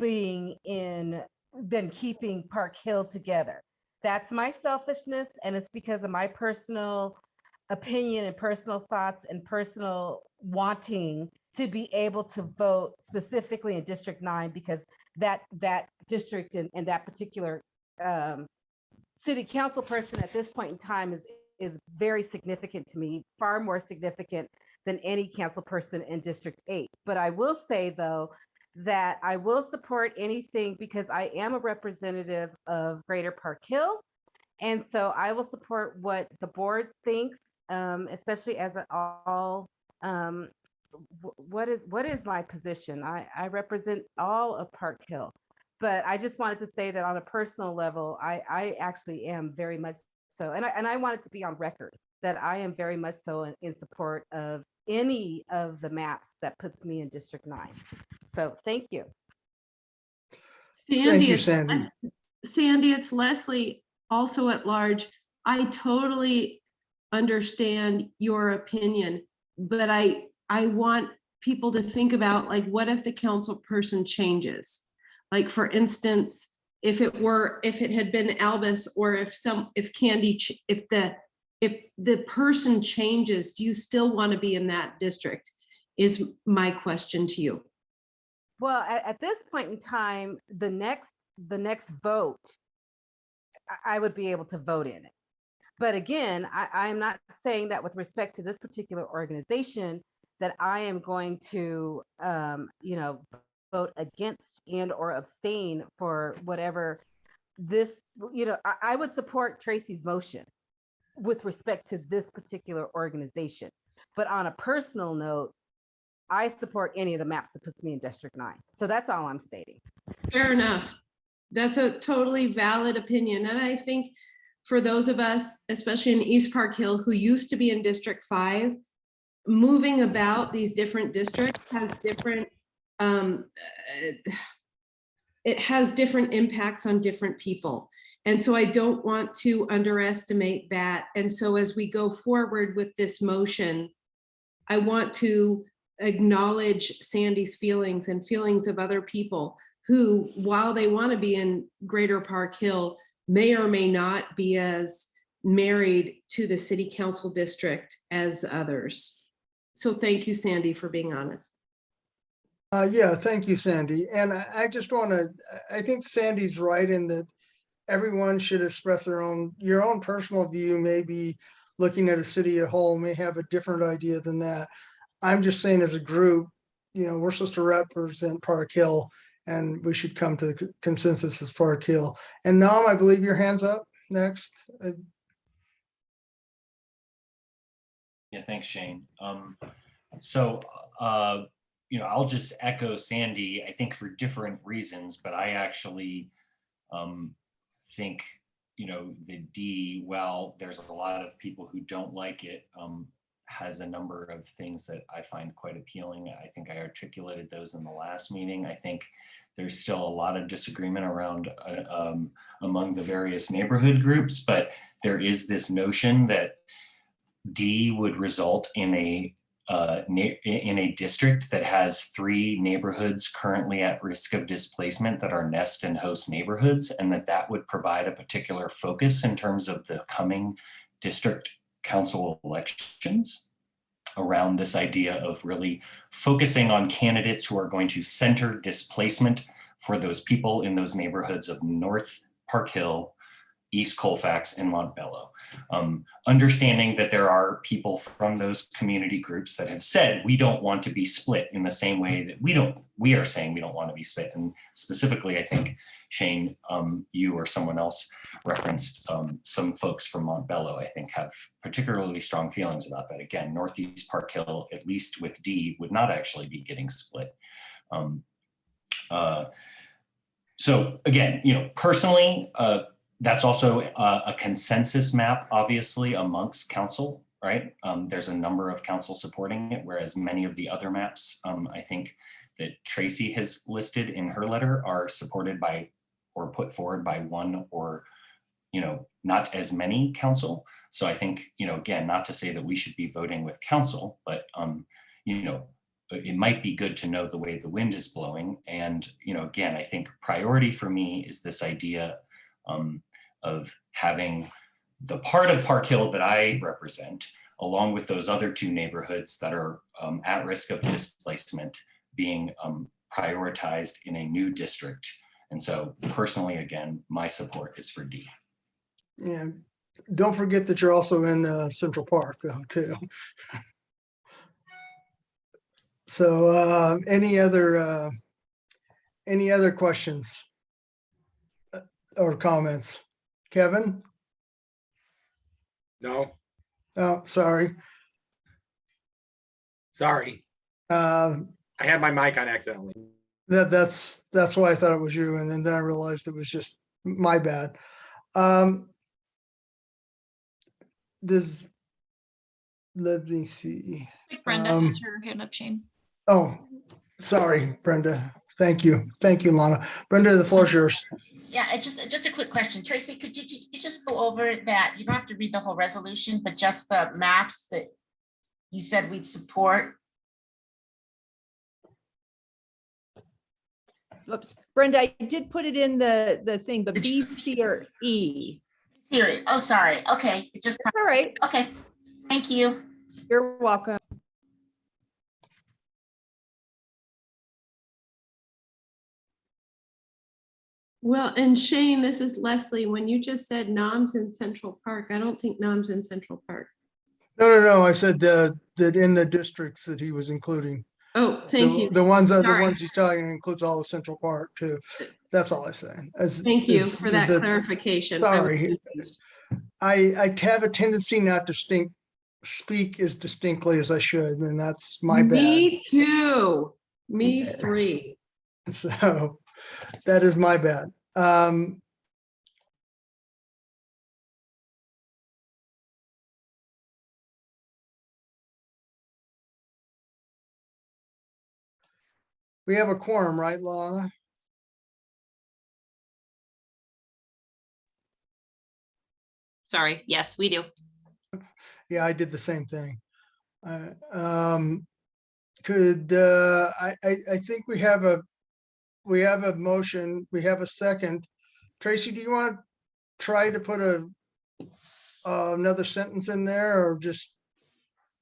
keeping Park Hill together. That's my selfishness, and it's because of my personal opinion and personal thoughts and personal wanting to be able to vote specifically in District 9, because that district and that particular city council person at this point in time is very significant to me, far more significant than any council person in District 8. But I will say, though, that I will support anything because I am a representative of Greater Park Hill. And so I will support what the board thinks, especially as an all, what is my position? I represent all of Park Hill. But I just wanted to say that on a personal level, I actually am very much so, and I wanted to be on record that I am very much so in support of any of the maps that puts me in District 9. So thank you. Sandy, you, Sandy. Sandy, it's Leslie, also at large. I totally understand your opinion, but I want people to think about, like, what if the council person changes? Like, for instance, if it had been Albus, or if the person changes, do you still want to be in that district? Is my question to you. Well, at this point in time, the next vote, I would be able to vote in it. But again, I'm not saying that with respect to this particular organization that I am going to, vote against and or abstain for whatever this, I would support Tracy's motion with respect to this particular organization. But on a personal note, I support any of the maps that puts me in District 9. So that's all I'm stating. Fair enough. That's a totally valid opinion. And I think for those of us, especially in East Park Hill, who used to be in District 5, moving about these different districts has different, it has different impacts on different people. And so I don't want to underestimate that. And so as we go forward with this motion, I want to acknowledge Sandy's feelings and feelings of other people who, while they want to be in Greater Park Hill, may or may not be as married to the city council district as others. So thank you, Sandy, for being honest. Yeah, thank you, Sandy. And I just want to, I think Sandy's right in that everyone should express your own personal view. Maybe looking at a city as a whole may have a different idea than that. I'm just saying as a group, we're supposed to represent Park Hill and we should come to the consensus as Park Hill. And Nam, I believe your hand's up next. Yeah, thanks, Shane. I'll just echo Sandy, I think for different reasons, but I actually think, the D, well, there's a lot of people who don't like it, has a number of things that I find quite appealing. I think I articulated those in the last meeting. I think there's still a lot of disagreement around among the various neighborhood groups, but there is this notion that D would result in a district that has 3 neighborhoods currently at risk of displacement that are nest and host neighborhoods, and that would provide a particular focus in terms of the coming district council elections around this idea of really focusing on candidates who are going to center displacement for those people in those neighborhoods of North Park Hill, East Colfax, and Montbello. Understanding that there are people from those community groups that have said we don't want to be split in the same way that we are saying we don't want to be split. And specifically, I think, Shane, you or someone else referenced some folks from Montbello, I think, have particularly strong feelings about that. Again, Northeast Park Hill, at least with D, would not actually be getting split. So again, personally, that's also a consensus map, obviously, amongst council, right? There's a number of council supporting it, whereas many of the other maps, I think that Tracy has listed in her letter are supported by or put forward by one or, not as many council. So I think, again, not to say that we should be voting with council, but, it might be good to know the way the wind is blowing. And, again, I think priority for me is this idea of having the part of Park Hill that I represent, along with those other 2 neighborhoods that are at risk of displacement, being prioritized in a new district. And so personally, again, my support is for D. Yeah, don't forget that you're also in Central Park though, too. So any other questions or comments? Kevin? No. Oh, sorry. Sorry. I had my mic on accidentally. That's why I thought it was you, and then I realized it was just my bad. Let me see. Brenda has her hand up, Shane. Oh, sorry, Brenda. Thank you, Lana. Brenda, the floor is yours. Yeah, it's just a quick question. Tracy, could you just go over that? You don't have to read the whole resolution, but just the maps that you said we'd support. Oops, Brenda, I did put it in the thing, but B, C, or E. Siri. Oh, sorry. Okay, it just all right. Okay, thank you. You're welcome. Well, and Shane, this is Leslie. When you just said Nam's in Central Park, I don't think Nam's in Central Park. No. I said that in the districts that he was including. Oh, thank you. The ones Sorry. he's talking includes all the Central Park too. That's all I'm saying. Thank you for that clarification. I was Sorry, confused. I have a tendency not to speak as distinctly as I should, and that's my bad. Me too. Me three. So that is my bad. We have a quorum, right, Lana? Sorry. Yes, we do. Yeah, I did the same thing. I think we have a motion, we have a second. Tracy, do you want to try to put another sentence in there or just?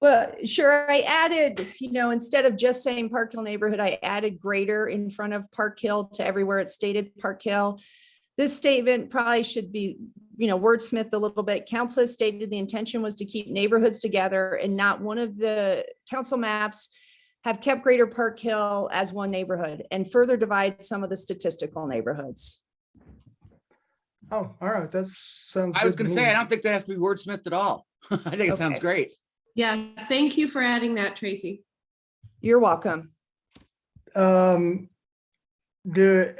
Well, sure. I added, instead of just saying Park Hill neighborhood, I added greater in front of Park Hill to everywhere it stated Park Hill. This statement probably should be, wordsmithed a little bit. Council has stated the intention was to keep neighborhoods together, and not one of the council maps have kept Greater Park Hill as one neighborhood, and further divide some of the statistical neighborhoods. Oh, all right. That sounds I was good going to me. say, I don't think that has to be wordsmithed at all. I think it sounds Okay. great. Yeah, thank you for adding that, Tracy. You're welcome. I'm going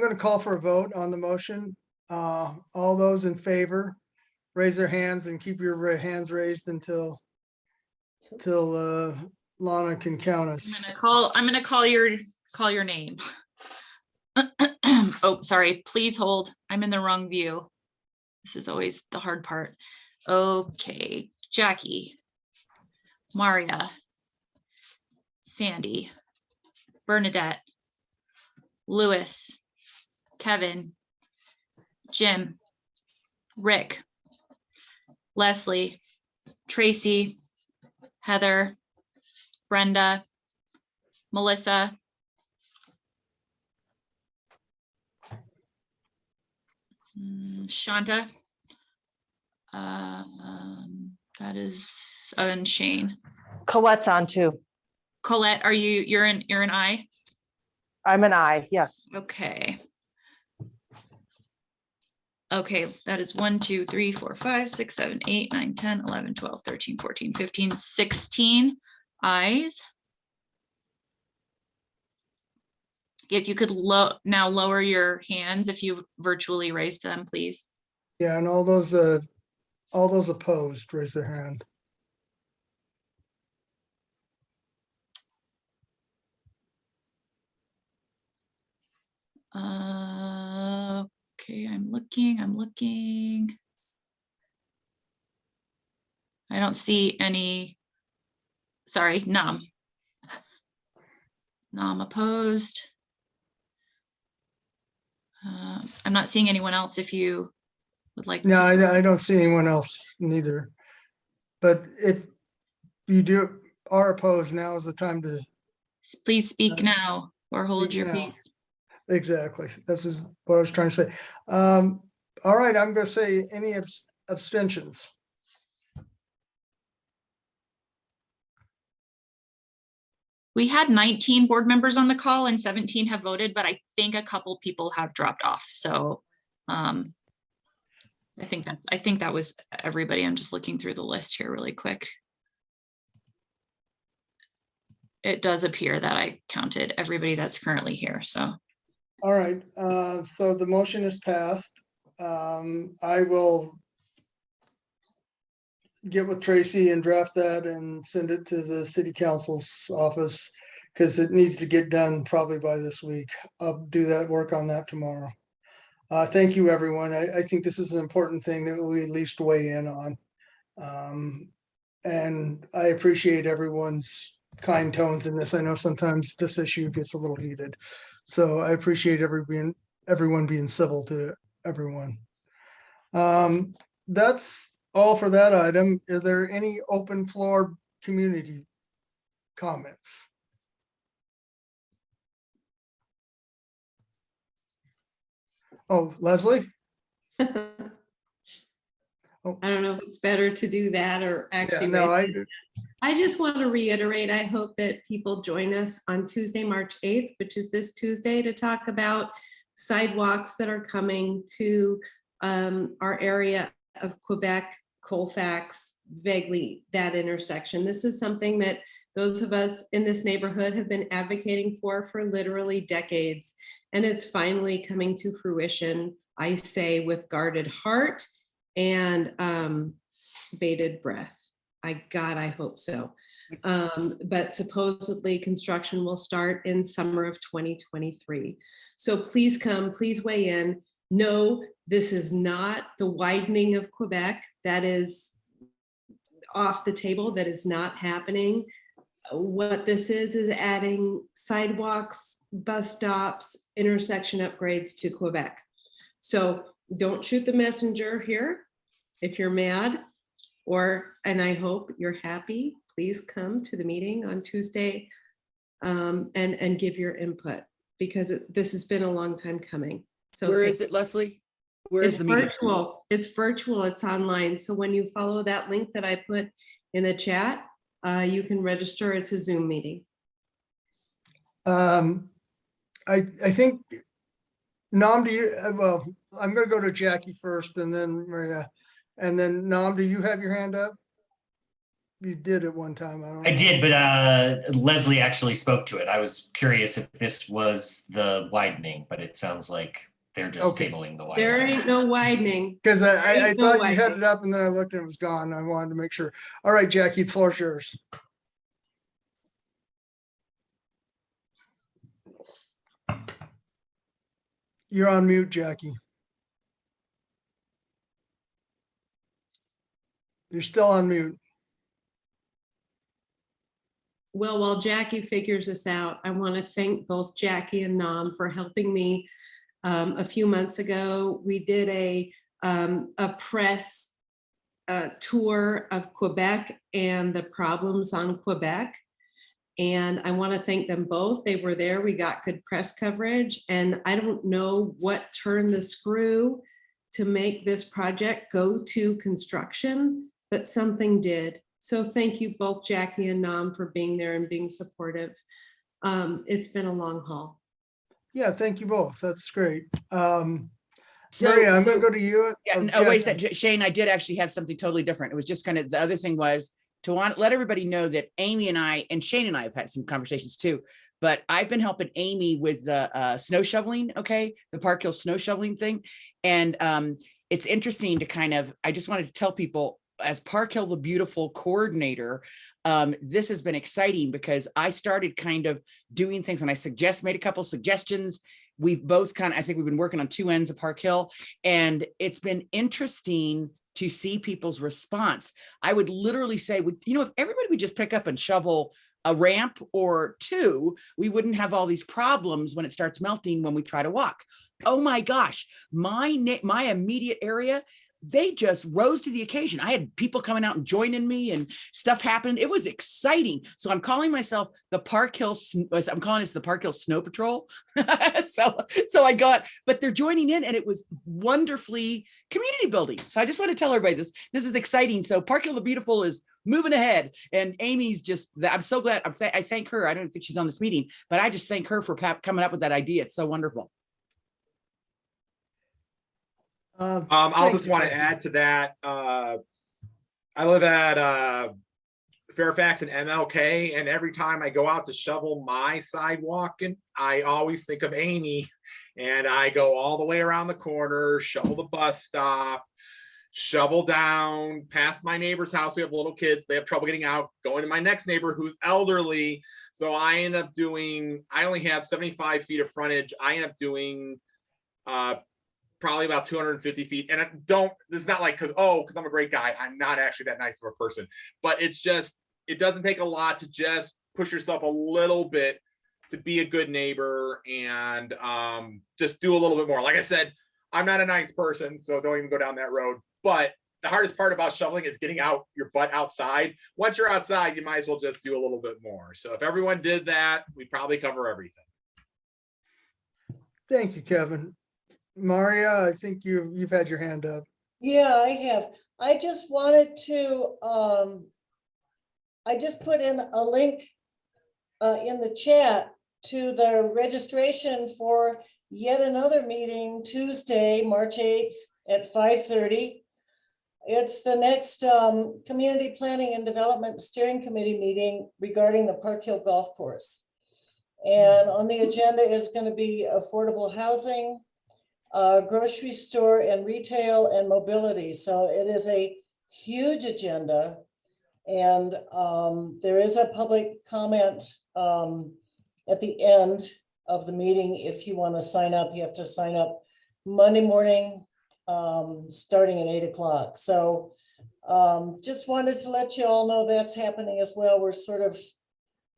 to call for a vote on the motion. All those in favor, raise their hands and keep your hands raised until Lana can count us. I'm gonna call your name. Oh, sorry. Please hold. I'm in the wrong view. This is always the hard part. Okay, Jackie, Maria, Sandy, Bernadette, Louis, Kevin, Jim, Rick, Leslie, Tracy, Heather, Brenda, Melissa, Shanta, that is, and Shane. Colette's on too. Colette, you're an I? I'm an I, yes. Okay. Okay, that is 1, 2, 3, 4, 5, 6, 7, 8, 9, 10, 11, 12, 13, 14, 15, 16 ayes. If you could now lower your hands if you've virtually raised them, please. Yeah, and all those opposed, raise their hand. Okay, I'm looking. I don't see any, sorry, none opposed. I'm not seeing anyone else if you would like No, to. I don't see anyone else neither. But if you are opposed, now is the time to. Please speak now or hold your peace. Exactly. This is what I was trying to say. All right, I'm going to say any abstentions. We had 19 board members on the call and 17 have voted, but I think a couple people have dropped off. So I think that was everybody. I'm just looking through the list here really quick. It does appear that I counted everybody that's currently here. So. All right, so the motion is passed. I will get with Tracy and draft that and send it to the city council's office because it needs to get done probably by this week. I'll do that, work on that tomorrow. Thank you, everyone. I think this is an important thing that we at least weigh in on. And I appreciate everyone's kind tones in this. I know sometimes this issue gets a little heated. So I appreciate everyone being civil to everyone. That's all for that item. Are there any open floor community comments? Oh, Leslie? I don't know if it's better to do that or actually. no, I just want to reiterate, I hope that people join us on Tuesday, March 8th, which is this Tuesday, to talk about sidewalks that are coming to our area of Quebec, Colfax, vaguely that intersection. This is something that those of us in this neighborhood have been advocating for literally decades. And it's finally coming to fruition, I say, with guarded heart and bated breath. I hope so. But supposedly construction will start in summer of 2023. So please come, please weigh in. No, this is not the widening of Quebec. That is off the table. That is not happening. What this is adding sidewalks, bus stops, intersection upgrades to Quebec. So don't shoot the messenger here. If you're mad, and I hope you're happy, please come to the meeting on Tuesday and give your input, because this has been a long time coming. So Where is it, Leslie? Where is the meeting? Virtual. It's virtual. It's online. So when you follow that link that I put in the chat, you can register. It's a Zoom meeting. I think, Nam, do you, well, I'm gonna go to Jackie first and then Maria. And then Nam, do you have your hand up? You did at one time. I did, but Leslie actually spoke to it. I was curious if this was the widening, but it sounds like they're just tabling the widening. There ain't no widening. Because I Ain't no thought you had widening. it up and then I looked and it was gone. I wanted to make sure. All right, Jackie, the floor's yours. You're on mute, Jackie. You're still on mute. Well, while Jackie figures this out, I want to thank both Jackie and Nam for helping me. A few months ago, we did a press tour of Quebec and the problems on Quebec. And I want to thank them both. They were there. We got good press coverage. And I don't know what turned the screw to make this project go to construction, but something did. So thank you both, Jackie and Nam, for being there and being supportive. It's been a long haul. Yeah, thank you both. That's great. Maria, I'm gonna go to you. Yeah, oh, wait a second, Shane, I did actually have something totally different. It was just kind of, the other thing was to let everybody know that Amy and I, and Shane and I have had some conversations too, but I've been helping Amy with the snow shoveling, okay? The Park Hill snow shoveling thing. And it's interesting to kind of, I just wanted to tell people, as Park Hill the Beautiful coordinator, this has been exciting because I started kind of doing things and I made a couple suggestions. We've both I think we've been working on two ends of Park Hill, and it's been interesting to see people's response. I would literally say, if everybody would just pick up and shovel a ramp or two, we wouldn't have all these problems when it starts melting when we try to walk. Oh my gosh, my immediate area, they just rose to the occasion. I had people coming out and joining me and stuff happened. It was exciting. So I'm calling myself the Park Hill, I'm calling this the Park Hill Snow Patrol. But they're joining in and it was wonderfully community building. So I just want to tell everybody this is exciting. So Park Hill the Beautiful is moving ahead, and Amy's I'm so glad. I thank her. I don't think she's on this meeting, but I just thank her for coming up with that idea. It's so wonderful. I'll just want to add to that. I live at Fairfax and MLK, and every time I go out to shovel my sidewalk, and I always think of Amy, and I go all the way around the corner, shovel the bus stop, shovel down past my neighbor's house. We have little kids. They have trouble getting out, going to my next neighbor who's elderly. So I end up doing, I only have 75 feet of frontage. I end up doing probably about 250 feet. And this is not like, because I'm a great guy. I'm not actually that nice of a person, but it's just, it doesn't take a lot to just push yourself a little bit to be a good neighbor and just do a little bit more. Like I said, I'm not a nice person, so don't even go down that road. But the hardest part about shoveling is getting out your butt outside. Once you're outside, you might as well just do a little bit more. So if everyone did that, we'd probably cover everything. Thank you, Kevin. Maria, I think you've had your hand up. Yeah, I have. I just wanted to, I just put in a link in the chat to the registration for yet another meeting Tuesday, March 8th at 5:30. It's the next Community Planning and Development Steering Committee meeting regarding the Park Hill Golf Course. And on the agenda is going to be affordable housing, grocery store and retail and mobility. So it is a huge agenda. And there is a public comment at the end of the meeting. If you want to sign up, you have to sign up Monday morning, starting at 8 o'clock. So just wanted to let you all know that's happening as well. We're sort of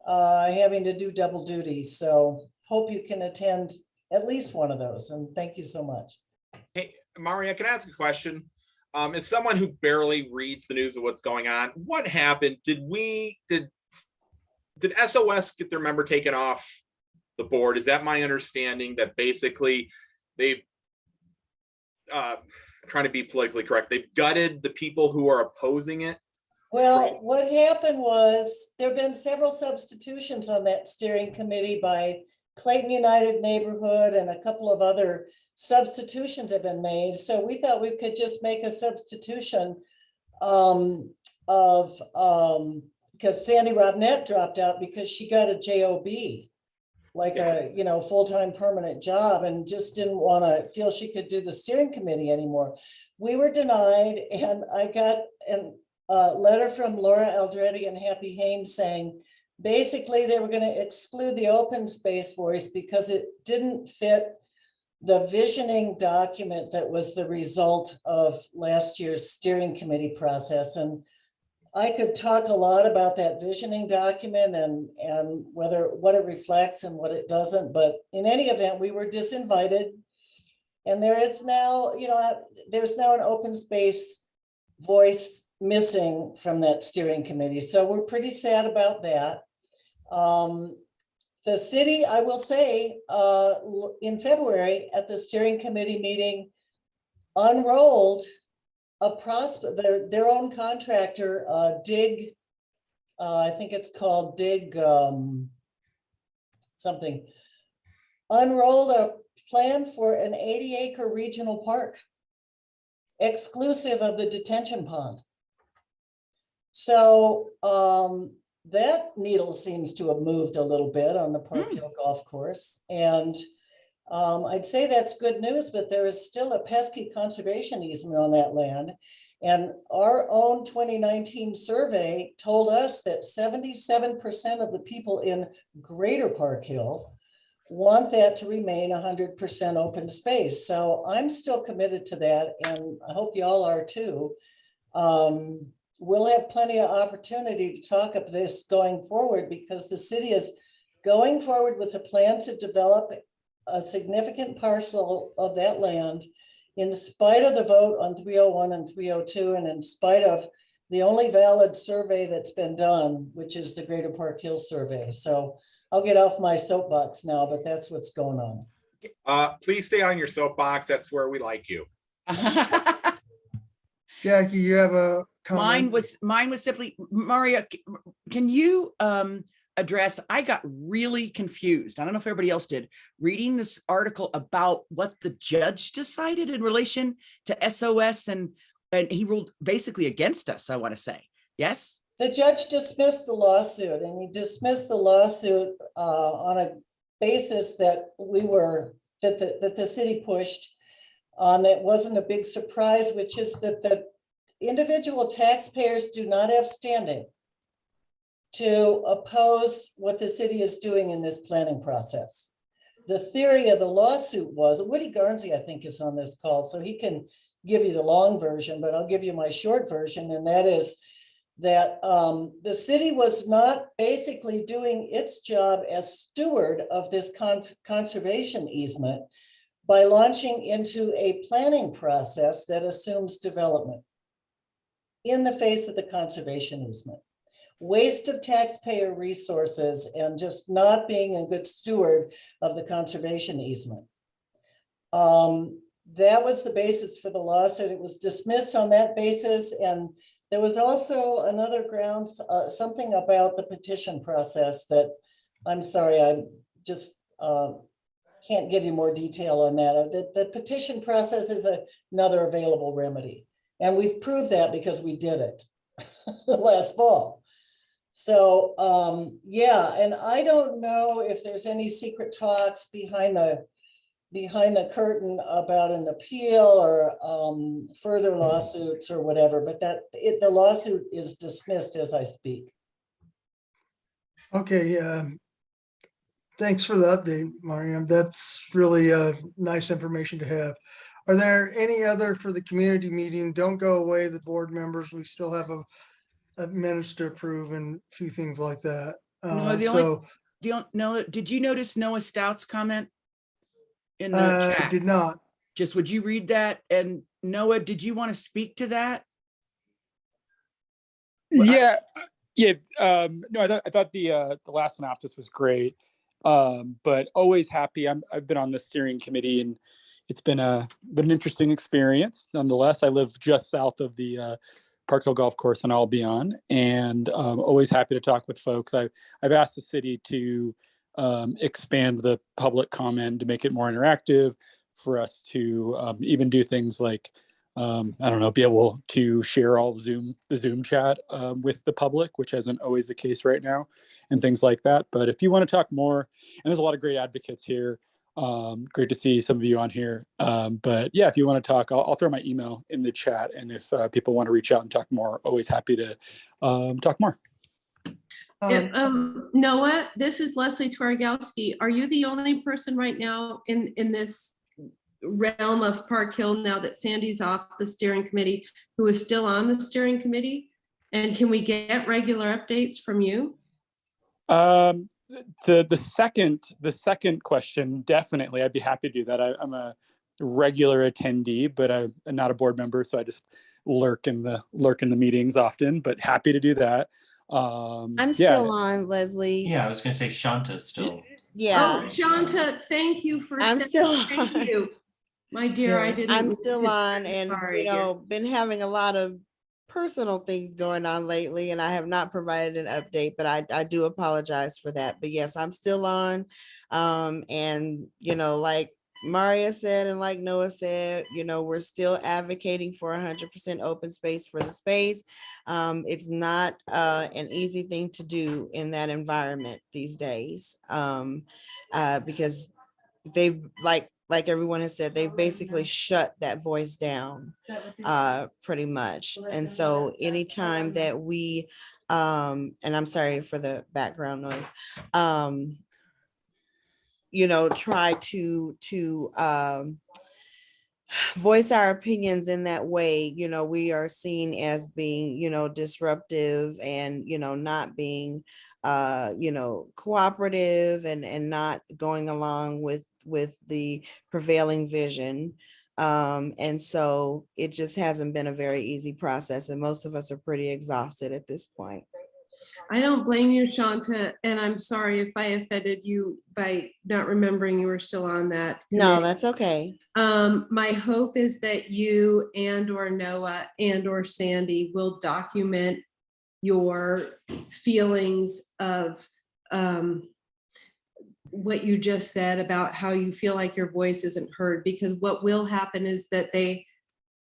having to do double duty. So hope you can attend at least one of those. And thank you so much. Hey, Maria, can I ask a question? As someone who barely reads the news of what's going on, what happened? Did SOS get their member taken off the board? Is that my understanding, that basically they've, I'm trying to be politically correct, they've gutted the people who are opposing it? Well, what happened was there have been several substitutions on that steering committee by Clayton United Neighborhood, and a couple of other substitutions have been made. So we thought we could just make a substitution because Sandy Robnett dropped out because she got a job, like a full-time permanent job, and just didn't want to feel she could do the steering committee anymore. We were denied, and I got a letter from Laura Aldretti and Happy Haynes saying basically they were going to exclude the open space voice because it didn't fit the visioning document that was the result of last year's steering committee process. And I could talk a lot about that visioning document and what it reflects and what it doesn't, but in any event, we were disinvited. And there is now, there's now an open space voice missing from that steering committee. So we're pretty sad about that. The city, I will say, in February at the steering committee meeting, unrolled a prospect, their own contractor, Dig, I think it's called Dig something, unrolled a plan for an 80-acre regional park, exclusive of the detention pond. So that needle seems to have moved a little bit on the Park Hill Golf Course. And I'd say that's good news, but there is still a pesky conservation easement on that land. And our own 2019 survey told us that 77% of the people in Greater Park Hill want that to remain 100% open space. So I'm still committed to that, and I hope y'all are too. We'll have plenty of opportunity to talk about this going forward because the city is going forward with a plan to develop a significant parcel of that land in spite of the vote on 301 and 302, and in spite of the only valid survey that's been done, which is the Greater Park Hill survey. So I'll get off my soapbox now, but that's what's going on. Please stay on your soapbox. That's where we like you. Jackie, you have a comment? Mine was simply, Maria, can you address, I got really confused. I don't know if everybody else did, reading this article about what the judge decided in relation to SOS, and he ruled basically against us, I want to say. Yes? The judge dismissed the lawsuit, and he dismissed the lawsuit on a basis that that the city pushed on. That wasn't a big surprise, which is that the individual taxpayers do not have standing to oppose what the city is doing in this planning process. The theory of the lawsuit was, Woody Garnsey, I think, is on this call, so he can give you the long version, but I'll give you my short version, and that is that the city was not basically doing its job as steward of this conservation easement by launching into a planning process that assumes development in the face of the conservation easement. Waste of taxpayer resources and just not being a good steward of the conservation easement. that was the basis for the lawsuit. It was dismissed on that basis. And there was also another grounds, something about the petition process that, I'm sorry, I just can't give you more detail on that. The petition process is another available remedy. And we've proved that because we did it last fall. So, yeah, and I don't know if there's any secret talks behind the curtain about an appeal or further lawsuits or whatever, but the lawsuit is dismissed as I speak. Okay, thanks for the update, Mariam. That's really nice information to have. Are there any other for the community meeting? Don't go away, the board members. We still have a minutes to approve and a few things like that. No, did you notice Noah Stout's comment in the chat? Did not. Just would you read that? And Noah, did you want to speak to that? Yeah. No, I thought the last synopsis was great. But always happy. I've been on the steering committee and it's been an interesting experience. Nonetheless, I live just south of the Park Hill Golf Course in Albion, and always happy to talk with folks. I've asked the city to expand the public comment to make it more interactive, for us to even do things like I don't know, be able to share all the Zoom chat with the public, which isn't always the case right now, and things like that. But if you want to talk more, and there's a lot of great advocates here. Great to see some of you on here. But yeah, if you want to talk, I'll throw my email in the chat. And if people want to reach out and talk more, always happy to talk more. Noah, this is Leslie Twarogowski. Are you the only person right now in this realm of Park Hill, now that Sandy's off the steering committee, who is still on the steering committee? And can we get regular updates from you? The second question, definitely, I'd be happy to do that. I'm a regular attendee, but I'm not a board member, so I just lurk in the meetings often. But happy to do that. I'm still on, Leslie. Yeah, I was going to say Shanta's still. Yeah. Oh, Shanta, thank you for. I'm still Thank on. you, my dear. I didn't. I'm still on, and Sorry, been having a lot of personal things going on lately, and I have not provided an update, but I do apologize for that. But yes, I'm still on. And like Maria said, and like Noah said, we're still advocating for 100% open space for the space. It's not an easy thing to do in that environment these days, because they've like everyone has said, they've basically shut that voice down pretty much. And so anytime that we, and I'm sorry for the background noise, try to voice our opinions in that way, we are seen as being, disruptive and, not being, cooperative and not going along with the prevailing vision. And so it just hasn't been a very easy process, and most of us are pretty exhausted at this point. I don't blame you, Shanta, and I'm sorry if I offended you by not remembering you were still on that committee. No, that's okay. My hope is that you or Noah or Sandy will document your feelings of what you just said about how you feel like your voice isn't heard, because what will happen is that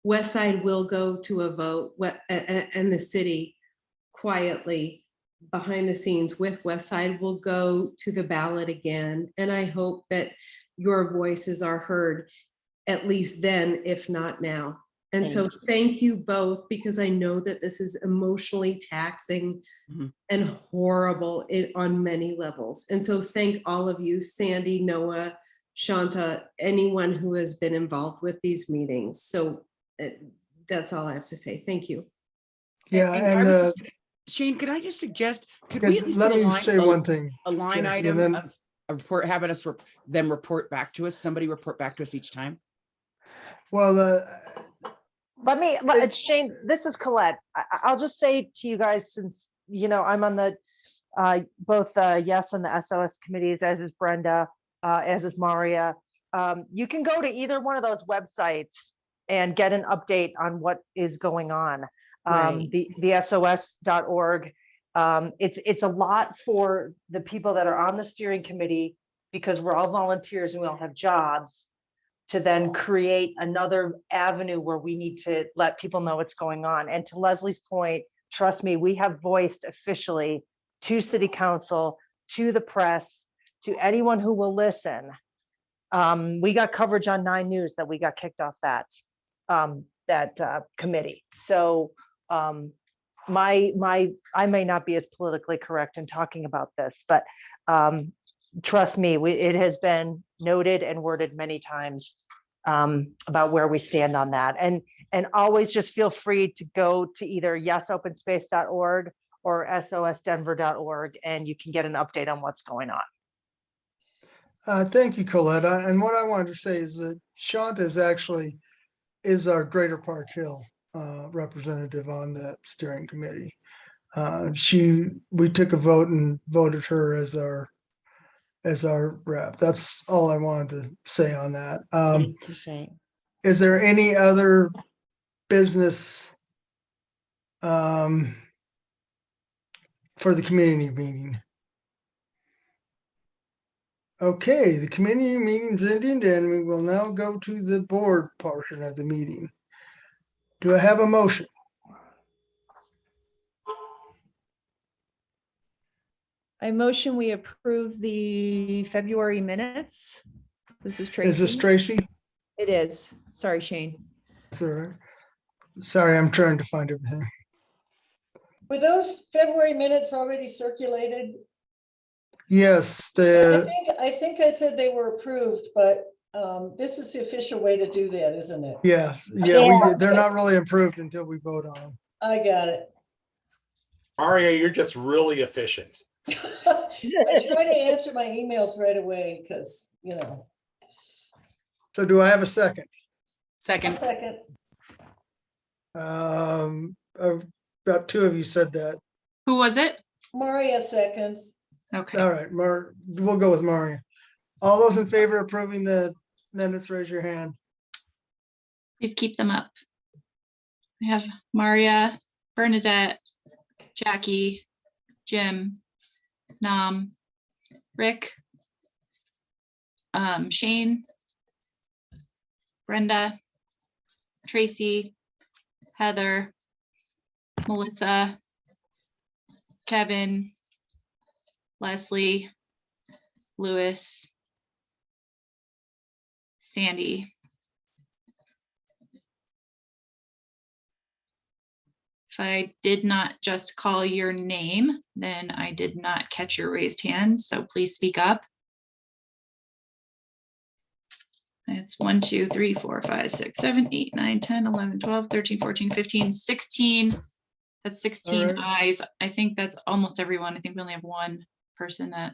Westside will go to a vote, and the city quietly behind the scenes with Westside will go to the ballot again. And I hope that your voices are heard at least then, if not now. And so thank you both, because I know that this is emotionally taxing and horrible on many levels. And so thank all of you, Sandy, Noah, Shanta, anyone who has been involved with these meetings. So that's all I have to say. Thank you. Yeah, Shane, could I just suggest, could yeah, we at least let put me say one thing. a line Yeah, item and then- of a report, having us them report back to us, somebody report back to us each time? Well, Shane, this is Colette. I'll just say to you guys, since, I'm on the both the YES and the SOS committees, as is Brenda, as is Maria. you can go to either one of those websites and get an update on what is going on. Right. The SOS.org. It's a lot for the people that are on the steering committee because we're all volunteers and we all have jobs to then create another avenue where we need to let people know what's going on. And to Leslie's point, trust me, we have voiced officially to city council, to the press, to anyone who will listen. We got coverage on 9 News that we got kicked off that committee. So I may not be as politically correct in talking about this, but trust me, it has been noted and worded many times about where we stand on that. And always just feel free to go to either yesopenspace.org or sosdenver.org, and you can get an update on what's going on. Thank you, Colette. And what I wanted to say is that Shanta is our Greater Park Hill representative on that steering committee. We took a vote and voted her as our rep. That's all I wanted to say on that. Is there any other business for the community meeting? Okay, the community meeting's ending, and we will now go to the board portion of the meeting. Do I have a motion? I motion we approve the February minutes. This is Tracy. Is this Tracy? It is. Sorry, Shane. That's all right. Sorry, I'm trying to find everything. Were those February minutes already circulated? Yes, I think I said they were approved, but this is the official way to do that, isn't it? yeah, they're not really approved until we vote on them. I got it. Aria, you're just really efficient. I try to answer my emails right away because, you know. So do I have a second? Second. About 2 of you said that. Who was it? Maria seconds. Okay. All right, we'll go with Maria. All those in favor of approving the minutes, raise your hand. Please keep them up. We have Maria, Bernadette, Jackie, Jim, Nam, Rick, Shane, Brenda, Tracy, Heather, Melissa, Kevin, Leslie, Lewis, Sandy. If I did not just call your name, then I did not catch your raised hand, so please speak up. It's 1, 2, 3, 4, 5, 6, 7, 8, 9, 10, 11, 12, 13, 14, 15, 16. That's 16 ayes. I think that's almost everyone. I think we only have one person that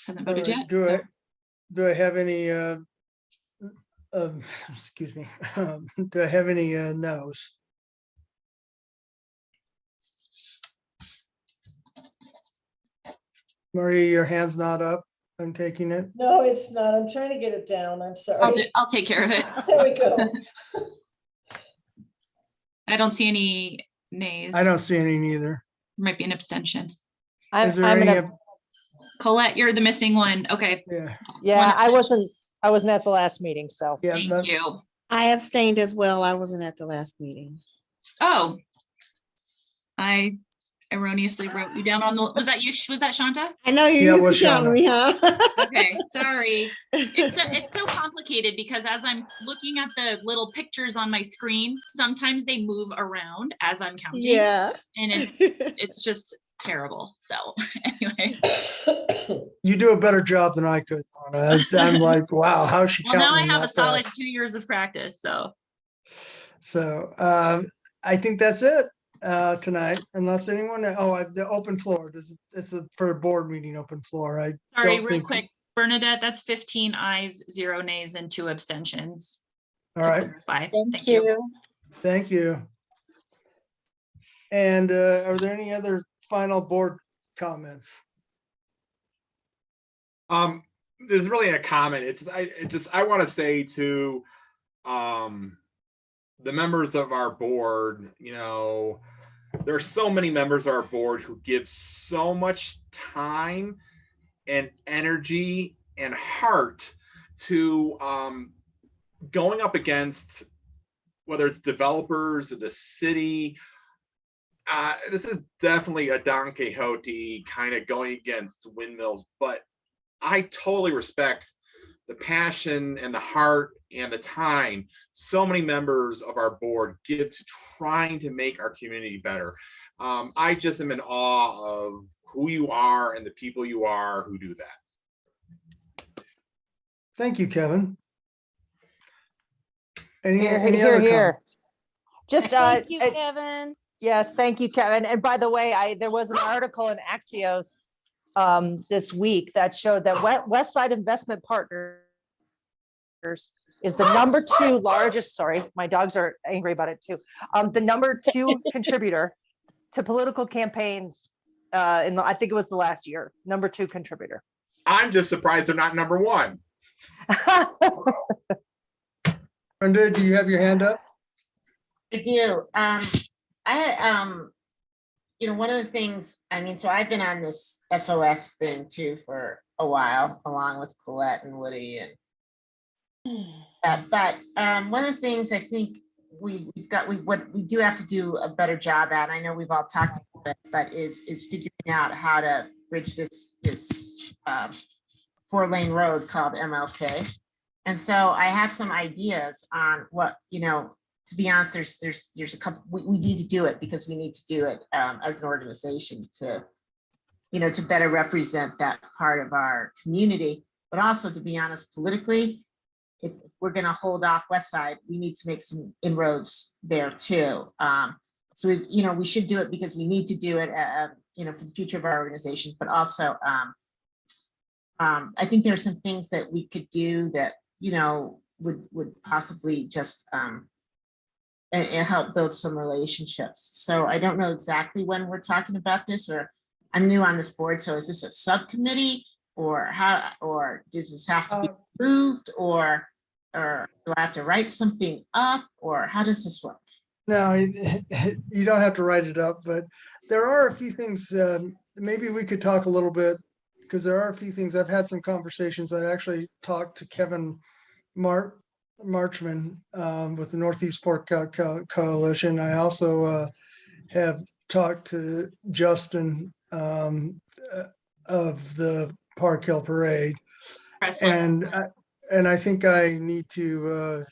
hasn't voted yet. Do I have any excuse me, do I have any no's? Maria, your hand's not up. I'm taking it. No, it's not. I'm trying to get it down. I'm sorry. I'll take care of it. There we go. I don't see any nays. I don't see any neither. Might be an abstention. Is there any? Colette, you're the missing one. Okay. Yeah, I wasn't at the last meeting, so. Thank you. I abstained as well. I wasn't at the last meeting. Oh, I erroneously wrote you down on the, was that you? Was that Shanta? I know you're used to counting me, huh? Okay, sorry. It's so complicated because as I'm looking at the little pictures on my screen, sometimes they move around as I'm counting. Yeah. And it's just terrible. So anyway. You do a better job than I could, Anna. I'm like, wow, how's she Well, counting? now I have a that solid fast? 2 years of practice. So I think that's it tonight, unless anyone, the open floor, it's for a board meeting open floor. sorry, real quick, Bernadette, that's 15 ayes, 0 nays, and 2 abstentions. All right. Clarify. Thank you. Thank you. And are there any other final board comments? there's really a comment. I want to say to the members of our board, there are so many members of our board who give so much time and energy and heart to going up against, whether it's developers or the city. This is definitely a Don Quixote kind of going against windmills, but I totally respect the passion and the heart and the time so many members of our board give to trying to make our community better. I just am in awe of who you are and the people you are who do that. Thank you, Kevin. Any Here, other here. comments? Just, Thank you, Kevin. yes, thank you, Kevin. And by the way, there was an article in Axios this week that showed that Westside Investment Partners is the #2 largest, sorry, my dogs are angry about it too, the #2 contributor to political campaigns I think it was the last year, #2 contributor. I'm just surprised they're not #1. Brenda, do you have your hand up? I do. One of the things, so I've been on this SOS thing too for a while, along with Colette and Woody, and but one of the things I think we do have to do a better job at, I know we've all talked about it, but is figuring out how to bridge this 4-lane road called MLK. And so I have some ideas on what, to be honest, there's a couple, we need to do it because we need to do it as an organization to better represent that part of our community, but also, to be honest, politically, if we're going to hold off West Side, we need to make some inroads there too. So we should do it because we need to do it, for the future of our organization, but also I think there are some things that we could do that, would possibly just and help build some relationships. So I don't know exactly when we're talking about this, or I'm new on this board. So is this a subcommittee, or does this have to be approved, or do I have to write something up, or how does this work? No, you don't have to write it up, but there are a few things, maybe we could talk a little bit, because there are a few things. I've had some conversations. I actually talked to Kevin Marchman with the Northeast Pork Coalition. I also have talked to Justin of the Park Hill Parade, and I think I need to.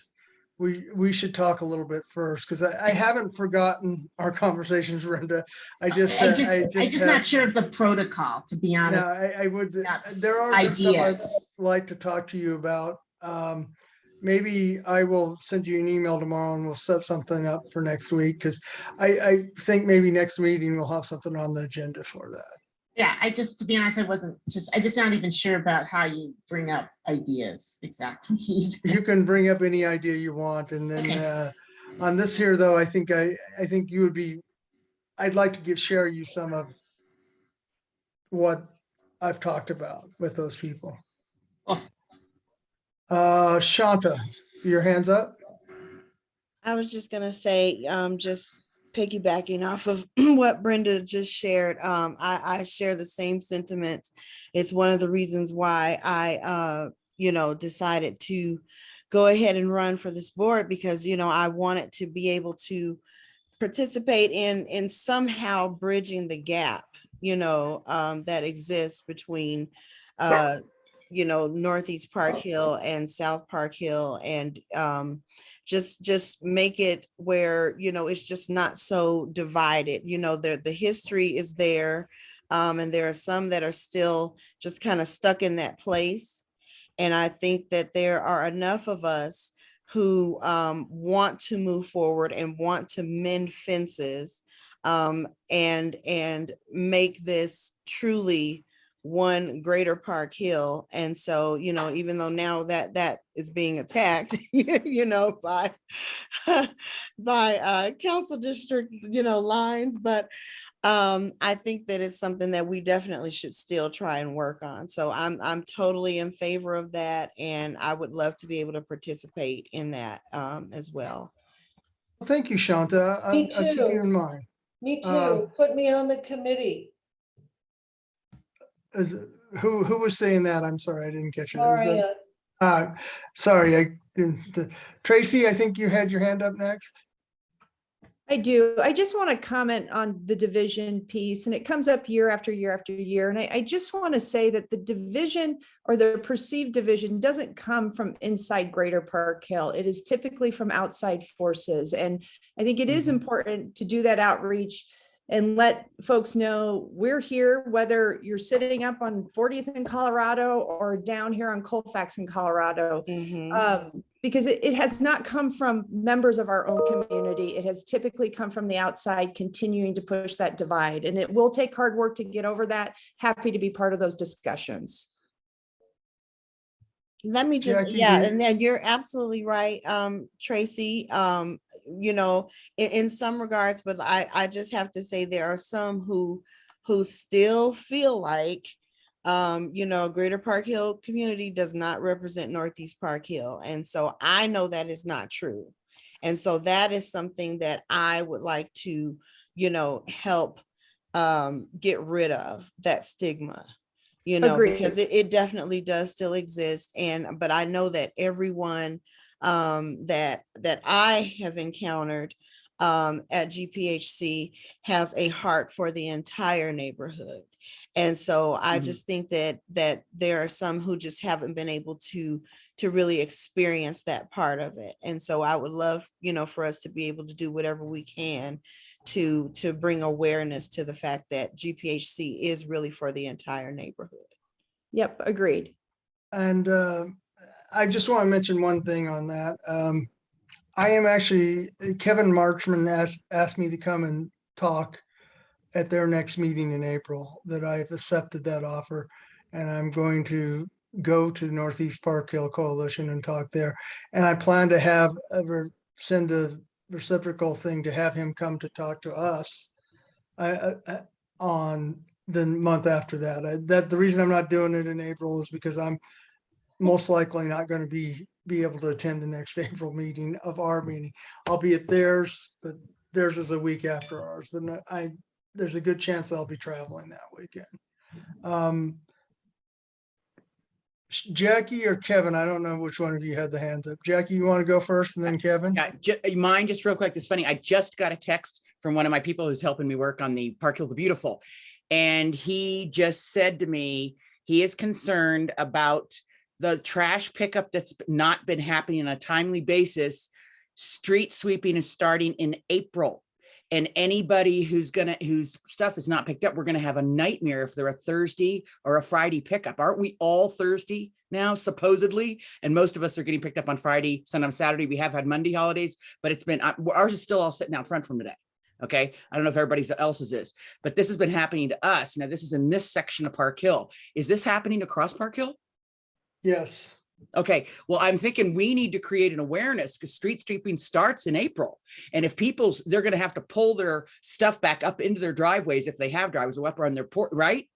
We should talk a little bit first, because I haven't forgotten our conversations, Brenda. I'm just not sure of the protocol, to be honest. No, I would. There are some stuff I'd like to talk to you about. Maybe I will send you an email tomorrow and we'll set something up for next week, because I think maybe next meeting we'll have something on the agenda for that. Yeah, to be honest, I just not even sure about how you bring up ideas exactly. You can bring up any idea you want. And then on this here, though, I think you would be, I'd like to share you some of what I've talked about with those people. Shanta, your hands up. I was just gonna say, just piggybacking off of what Brenda just shared, I share the same sentiments. It's one of the reasons why I, decided to go ahead and run for this board, because, I wanted to be able to participate in somehow bridging the gap, that exists between, Northeast Park Hill and South Park Hill, and just make it where, it's just not so divided. The history is there, and there are some that are still just kind of stuck in that place. And I think that there are enough of us who want to move forward and want to mend fences, and make this truly one Greater Park Hill. And so, you know, even though now that is being attacked, you know, by council district, you know, lines, but I think that it's something that we definitely should still try and work on. So I'm totally in favor of that, and I would love to be able to participate in that as well. Well, thank you, Shanta. Me I'll keep you too. in mind. Me too. Put me on the committee. Who was saying that? I'm sorry, I didn't catch it. Maria. Sorry, I didn't. Tracy, I think you had your hand up next. I do. I just want to comment on the division piece, and it comes up year after year after year. And I just want to say that the division or the perceived division doesn't come from inside Greater Park Hill. It is typically from outside forces. And I think it is important to do that outreach and let folks know we're here, whether you're sitting up on 40th in Colorado or down here on Colfax in Colorado. Because it has not come from members of our own community. It has typically come from the outside, continuing to push that divide. And it will take hard work to get over that. Happy to be part of those discussions. Let me just, Jackie, yeah, do you- and then you're absolutely right, Tracy. You know, in some regards, but I just have to say there are some who still feel like, you know, Greater Park Hill community does not represent Northeast Park Hill. And so I know that is not true. And so that is something that I would like to, you know, help get rid of that stigma. You know, Agreed. because it definitely does still exist. But I know that everyone that I have encountered at GPHC has a heart for the entire neighborhood. And so I just think that there are some who just haven't been able to really experience that part of it. And so I would love, you know, for us to be able to do whatever we can to bring awareness to the fact that GPHC is really for the entire neighborhood. Yep, agreed. And I just want to mention one thing on that. I am actually, Kevin Marchman asked me to come and talk at their next meeting in April, that I've accepted that offer. And I'm going to go to Northeast Park Hill Coalition and talk there. And I plan to send a reciprocal thing to have him come to talk to us on the month after that. The reason I'm not doing it in April is because I'm most likely not going to be able to attend the next April meeting of our meeting. I'll be at theirs, but theirs is a week after ours, but there's a good chance I'll be traveling that weekend. Jackie or Kevin, I don't know which one of you had the hands up. Jackie, you want to go first and then Kevin? Yeah, mine just real quick. It's funny. I just got a text from one of my people who's helping me work on the Park Hill the Beautiful. And he just said to me, he is concerned about the trash pickup that's not been happening on a timely basis. Street sweeping is starting in April. And anybody whose stuff is not picked up, we're gonna have a nightmare if they're a Thursday or a Friday pickup. Aren't we all Thursday now, supposedly? And most of us are getting picked up on Friday, sometimes Saturday. We have had Monday holidays, but it's been, ours is still all sitting out front from today. Okay, I don't know if everybody else's is, but this has been happening to us. Now, this is in this section of Park Hill. Is this happening across Park Hill? Yes. Okay, well, I'm thinking we need to create an awareness because street sweeping starts in April. And if they're going to have to pull their stuff back up into their driveways if they have driveways or up on their port, right?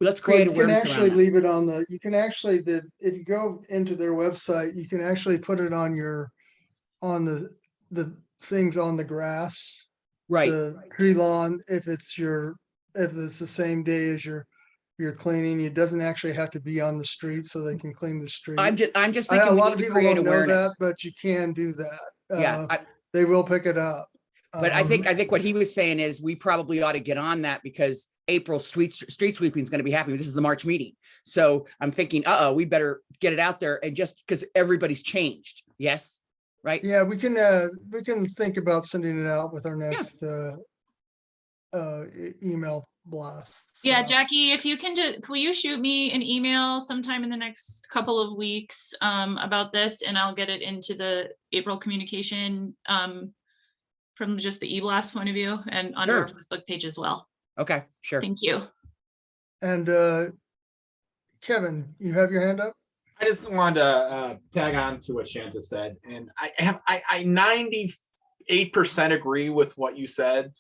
Let's create awareness. You can actually leave it on if you go into their website, you can actually put it on the things on the grass. Right. The tree lawn, if it's the same day as you're cleaning, it doesn't actually have to be on the street, so they can clean the street. I'm just thinking a we lot need of to people create don't know awareness. that, but you can do that. Yeah, they will pick it up. But I think what he was saying is we probably ought to get on that because April street sweeping is going to be happening. This is the March meeting. So I'm thinking, we better get it out there, and just because everybody's changed. Yes. Right. Yeah, we can think about sending it out with our next email blasts. Yeah, Jackie, if you can will you shoot me an email sometime in the next couple of weeks about this, and I'll get it into the April communication from just the e-blast point of view and on our Facebook page as well. Okay, sure. Thank you. And Kevin, you have your hand up? I just wanted to tag on to what Shanta said, and I 98% agree with what you said.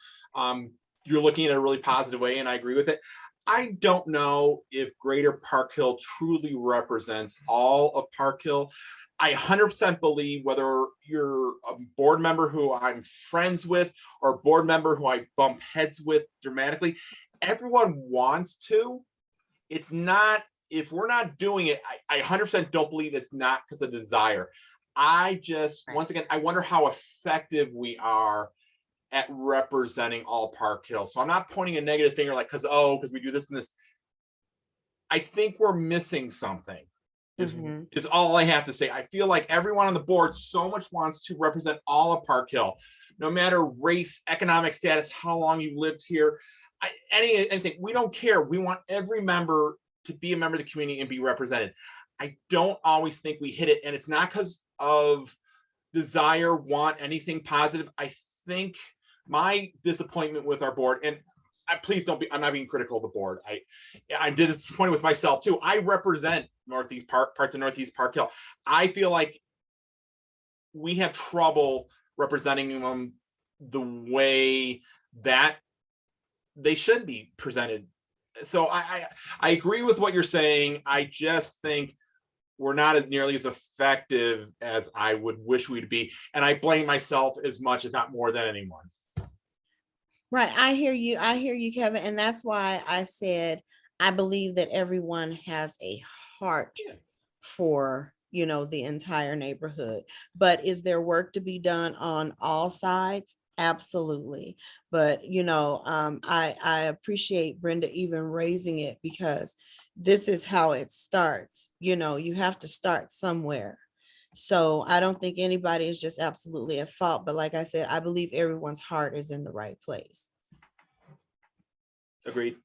You're looking at a really positive way, and I agree with it. I don't know if Greater Park Hill truly represents all of Park Hill. I 100% believe whether you're a board member who I'm friends with or a board member who I bump heads with dramatically, everyone wants to. It's not, if we're not doing it, I 100% don't believe it's not because of desire. I just, once again, I wonder how effective we are at representing all Park Hill. So I'm not pointing a negative finger like, because we do this and this. I think we're missing something. Is all I have to say. I feel like everyone on the board so much wants to represent all of Park Hill, no matter race, economic status, how long you lived here, anything. We don't care. We want every member to be a member of the community and be represented. I don't always think we hit it, and it's not because of desire, want, anything positive. I think my disappointment with our board, and please don't be, I'm not being critical of the board. I'm disappointed with myself too. I represent Northeast Park, parts of Northeast Park Hill. I feel like we have trouble representing them the way that they should be presented. So I agree with what you're saying. I just think we're not as nearly as effective as I would wish we'd be. And I blame myself as much, if not more than anyone. Right. I hear you, Kevin. And that's why I said, I believe that everyone has a heart for, the entire neighborhood. But is there work to be done on all sides? Absolutely. But, I appreciate Brenda even raising it, because this is how it starts. You have to start somewhere. So I don't think anybody is just absolutely at fault. But like I said, I believe everyone's heart is in the right place. Agreed.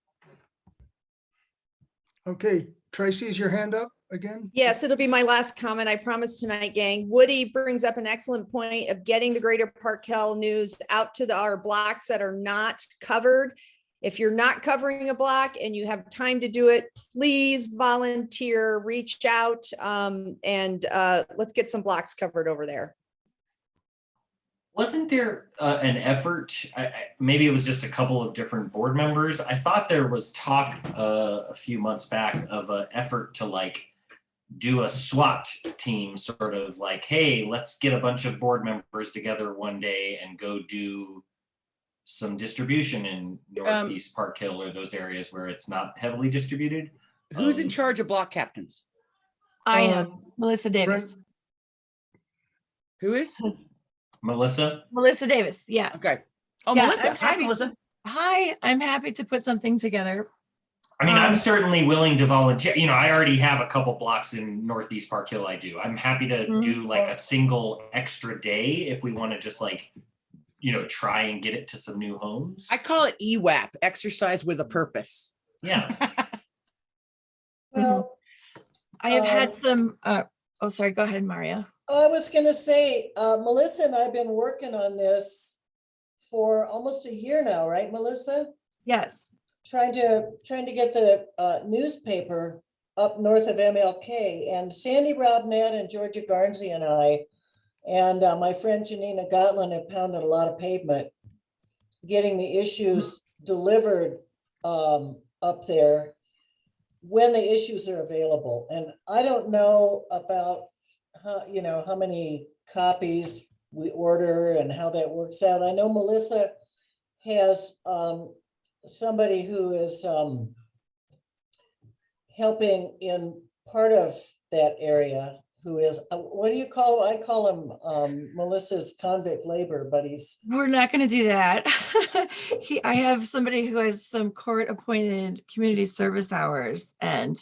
Okay, Tracy, is your hand up again? Yes, it'll be my last comment. I promise tonight, gang. Woody brings up an excellent point of getting the Greater Park Hill news out to our blocks that are not covered. If you're not covering a block and you have time to do it, please volunteer, reach out, and let's get some blocks covered over there. Wasn't there an effort, maybe it was just a couple of different board members. I thought there was talk a few months back of an effort to do a SWAT team, sort of like, hey, let's get a bunch of board members together one day and go do some distribution in Northeast Park Hill or those areas where it's not heavily distributed. Who's in charge of block captains? I am Melissa Davis. Who is? Melissa? Melissa Davis, yeah. Okay. Oh, Yeah, Melissa. I'm Hi, happy- Melissa. Hi, I'm happy to put something together. I mean, I'm certainly willing to volunteer. I already have a couple blocks in Northeast Park Hill I do. I'm happy to do a single extra day if we want to just try and get it to some new homes. I call it EWAP, exercise with a purpose. Yeah. Well, I have had some, oh, sorry, go ahead, Maria. I was gonna say, Melissa and I've been working on this for almost a year now, right, Melissa? Yes. Trying to get the newspaper up north of MLK, and Sandy Robnett and Georgia Garnsey and I, and my friend Janina Gotlin have pounded a lot of pavement, getting the issues delivered up there when the issues are available. And I don't know about how many copies we order and how that works out. I know Melissa has somebody who is helping in part of that area, who is, what do you call, I call him Melissa's convict labor buddies. We're not going to do that. I have somebody who has some court appointed community service hours and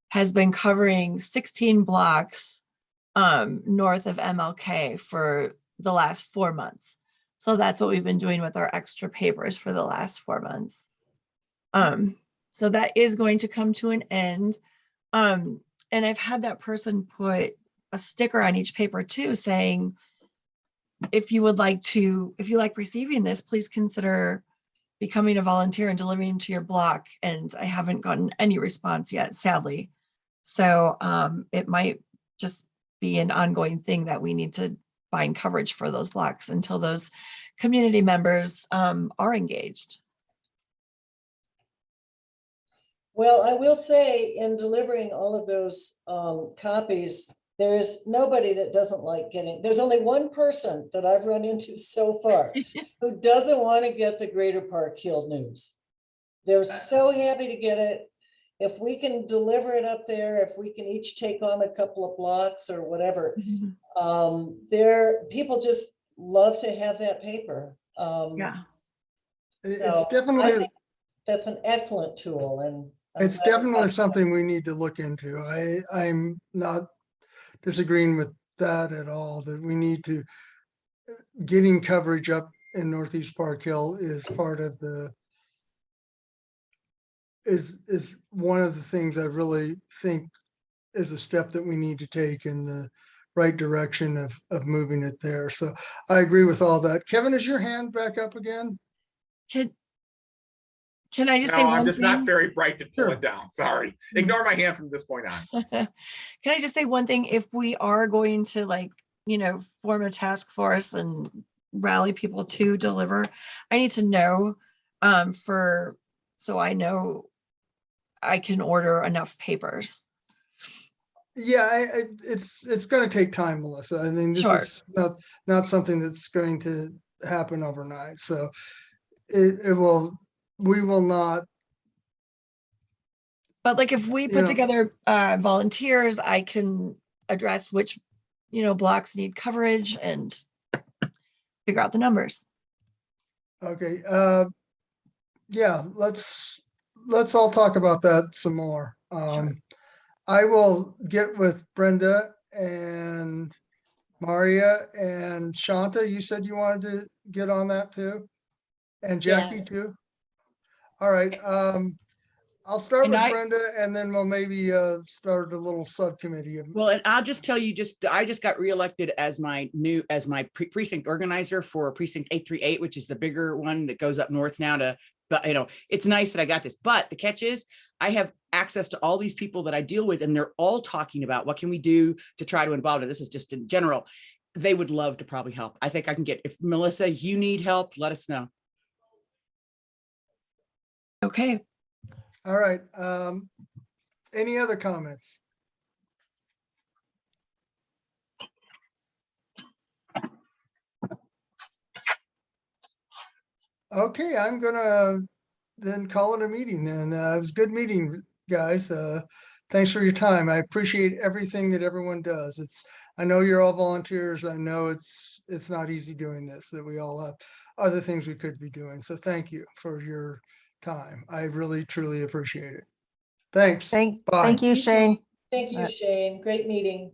has been covering 16 blocks north of MLK for the last 4 months. So that's what we've been doing with our extra papers for the last 4 months. So that is going to come to an end. And I've had that person put a sticker on each paper too, saying, if you like receiving this, please consider becoming a volunteer and delivering to your block. And I haven't gotten any response yet, sadly. So it might just be an ongoing thing that we need to find coverage for those blocks until those community members are engaged. Well, I will say in delivering all of those copies, there is nobody that doesn't like getting, there's only one person that I've run into so far who doesn't want to get the Greater Park Hill news. They're so happy to get it. If we can deliver it up there, if we can each take on a couple of blocks or whatever, people just love to have that paper. Yeah. It's So I definitely, think that's an excellent tool, and I'm it's glad we're definitely talking something we need to look into. I'm not disagreeing with that at all, that we need to, getting coverage up in Northeast Park Hill is part of the, is one of the things I really think is a step that we need to take in the right direction of moving it there. So I agree with all that. Kevin, is your hand back up again? Can I just No, say I'm one just thing? not very bright to pull Sure. it down. Sorry. Ignore my hand from this point on. Can I just say one thing? If we are going to, like, you know, form a task force and rally people to deliver, I need to know so I know I can order enough papers. Yeah, it's going to take time, Melissa. I mean, this Sure. is not something that's going to happen overnight. So we will not. But like if we You put know- together volunteers, I can address which, you know, blocks need coverage and figure out the numbers. Okay. Yeah, let's all talk about that some more. I will get with Brenda and Maria and Shanta. You said you wanted to get on that too? And Jackie Yes. too? All right. I'll start And with Brenda and then we'll maybe start a little subcommittee. Well, and I'll just tell you, I just got reelected as my precinct organizer for precinct 838, which is the bigger one that goes up north now to, but you know, it's nice that I got this, but the catch is I have access to all these people that I deal with, and they're all talking about what can we do to try to involve it. This is just in general. They would love to probably help. I think I can get, if Melissa, you need help, let us know. Okay. All right. Any other comments? Okay, I'm gonna then call it a meeting then. It was a good meeting, guys. Thanks for your time. I appreciate everything that everyone does. I know you're all volunteers. I know it's not easy doing this, that we all have other things we could be doing. So thank you for your time. I really, truly appreciate it. Thanks. Bye. Thank you, Shane. Thank you, Shane. Great meeting.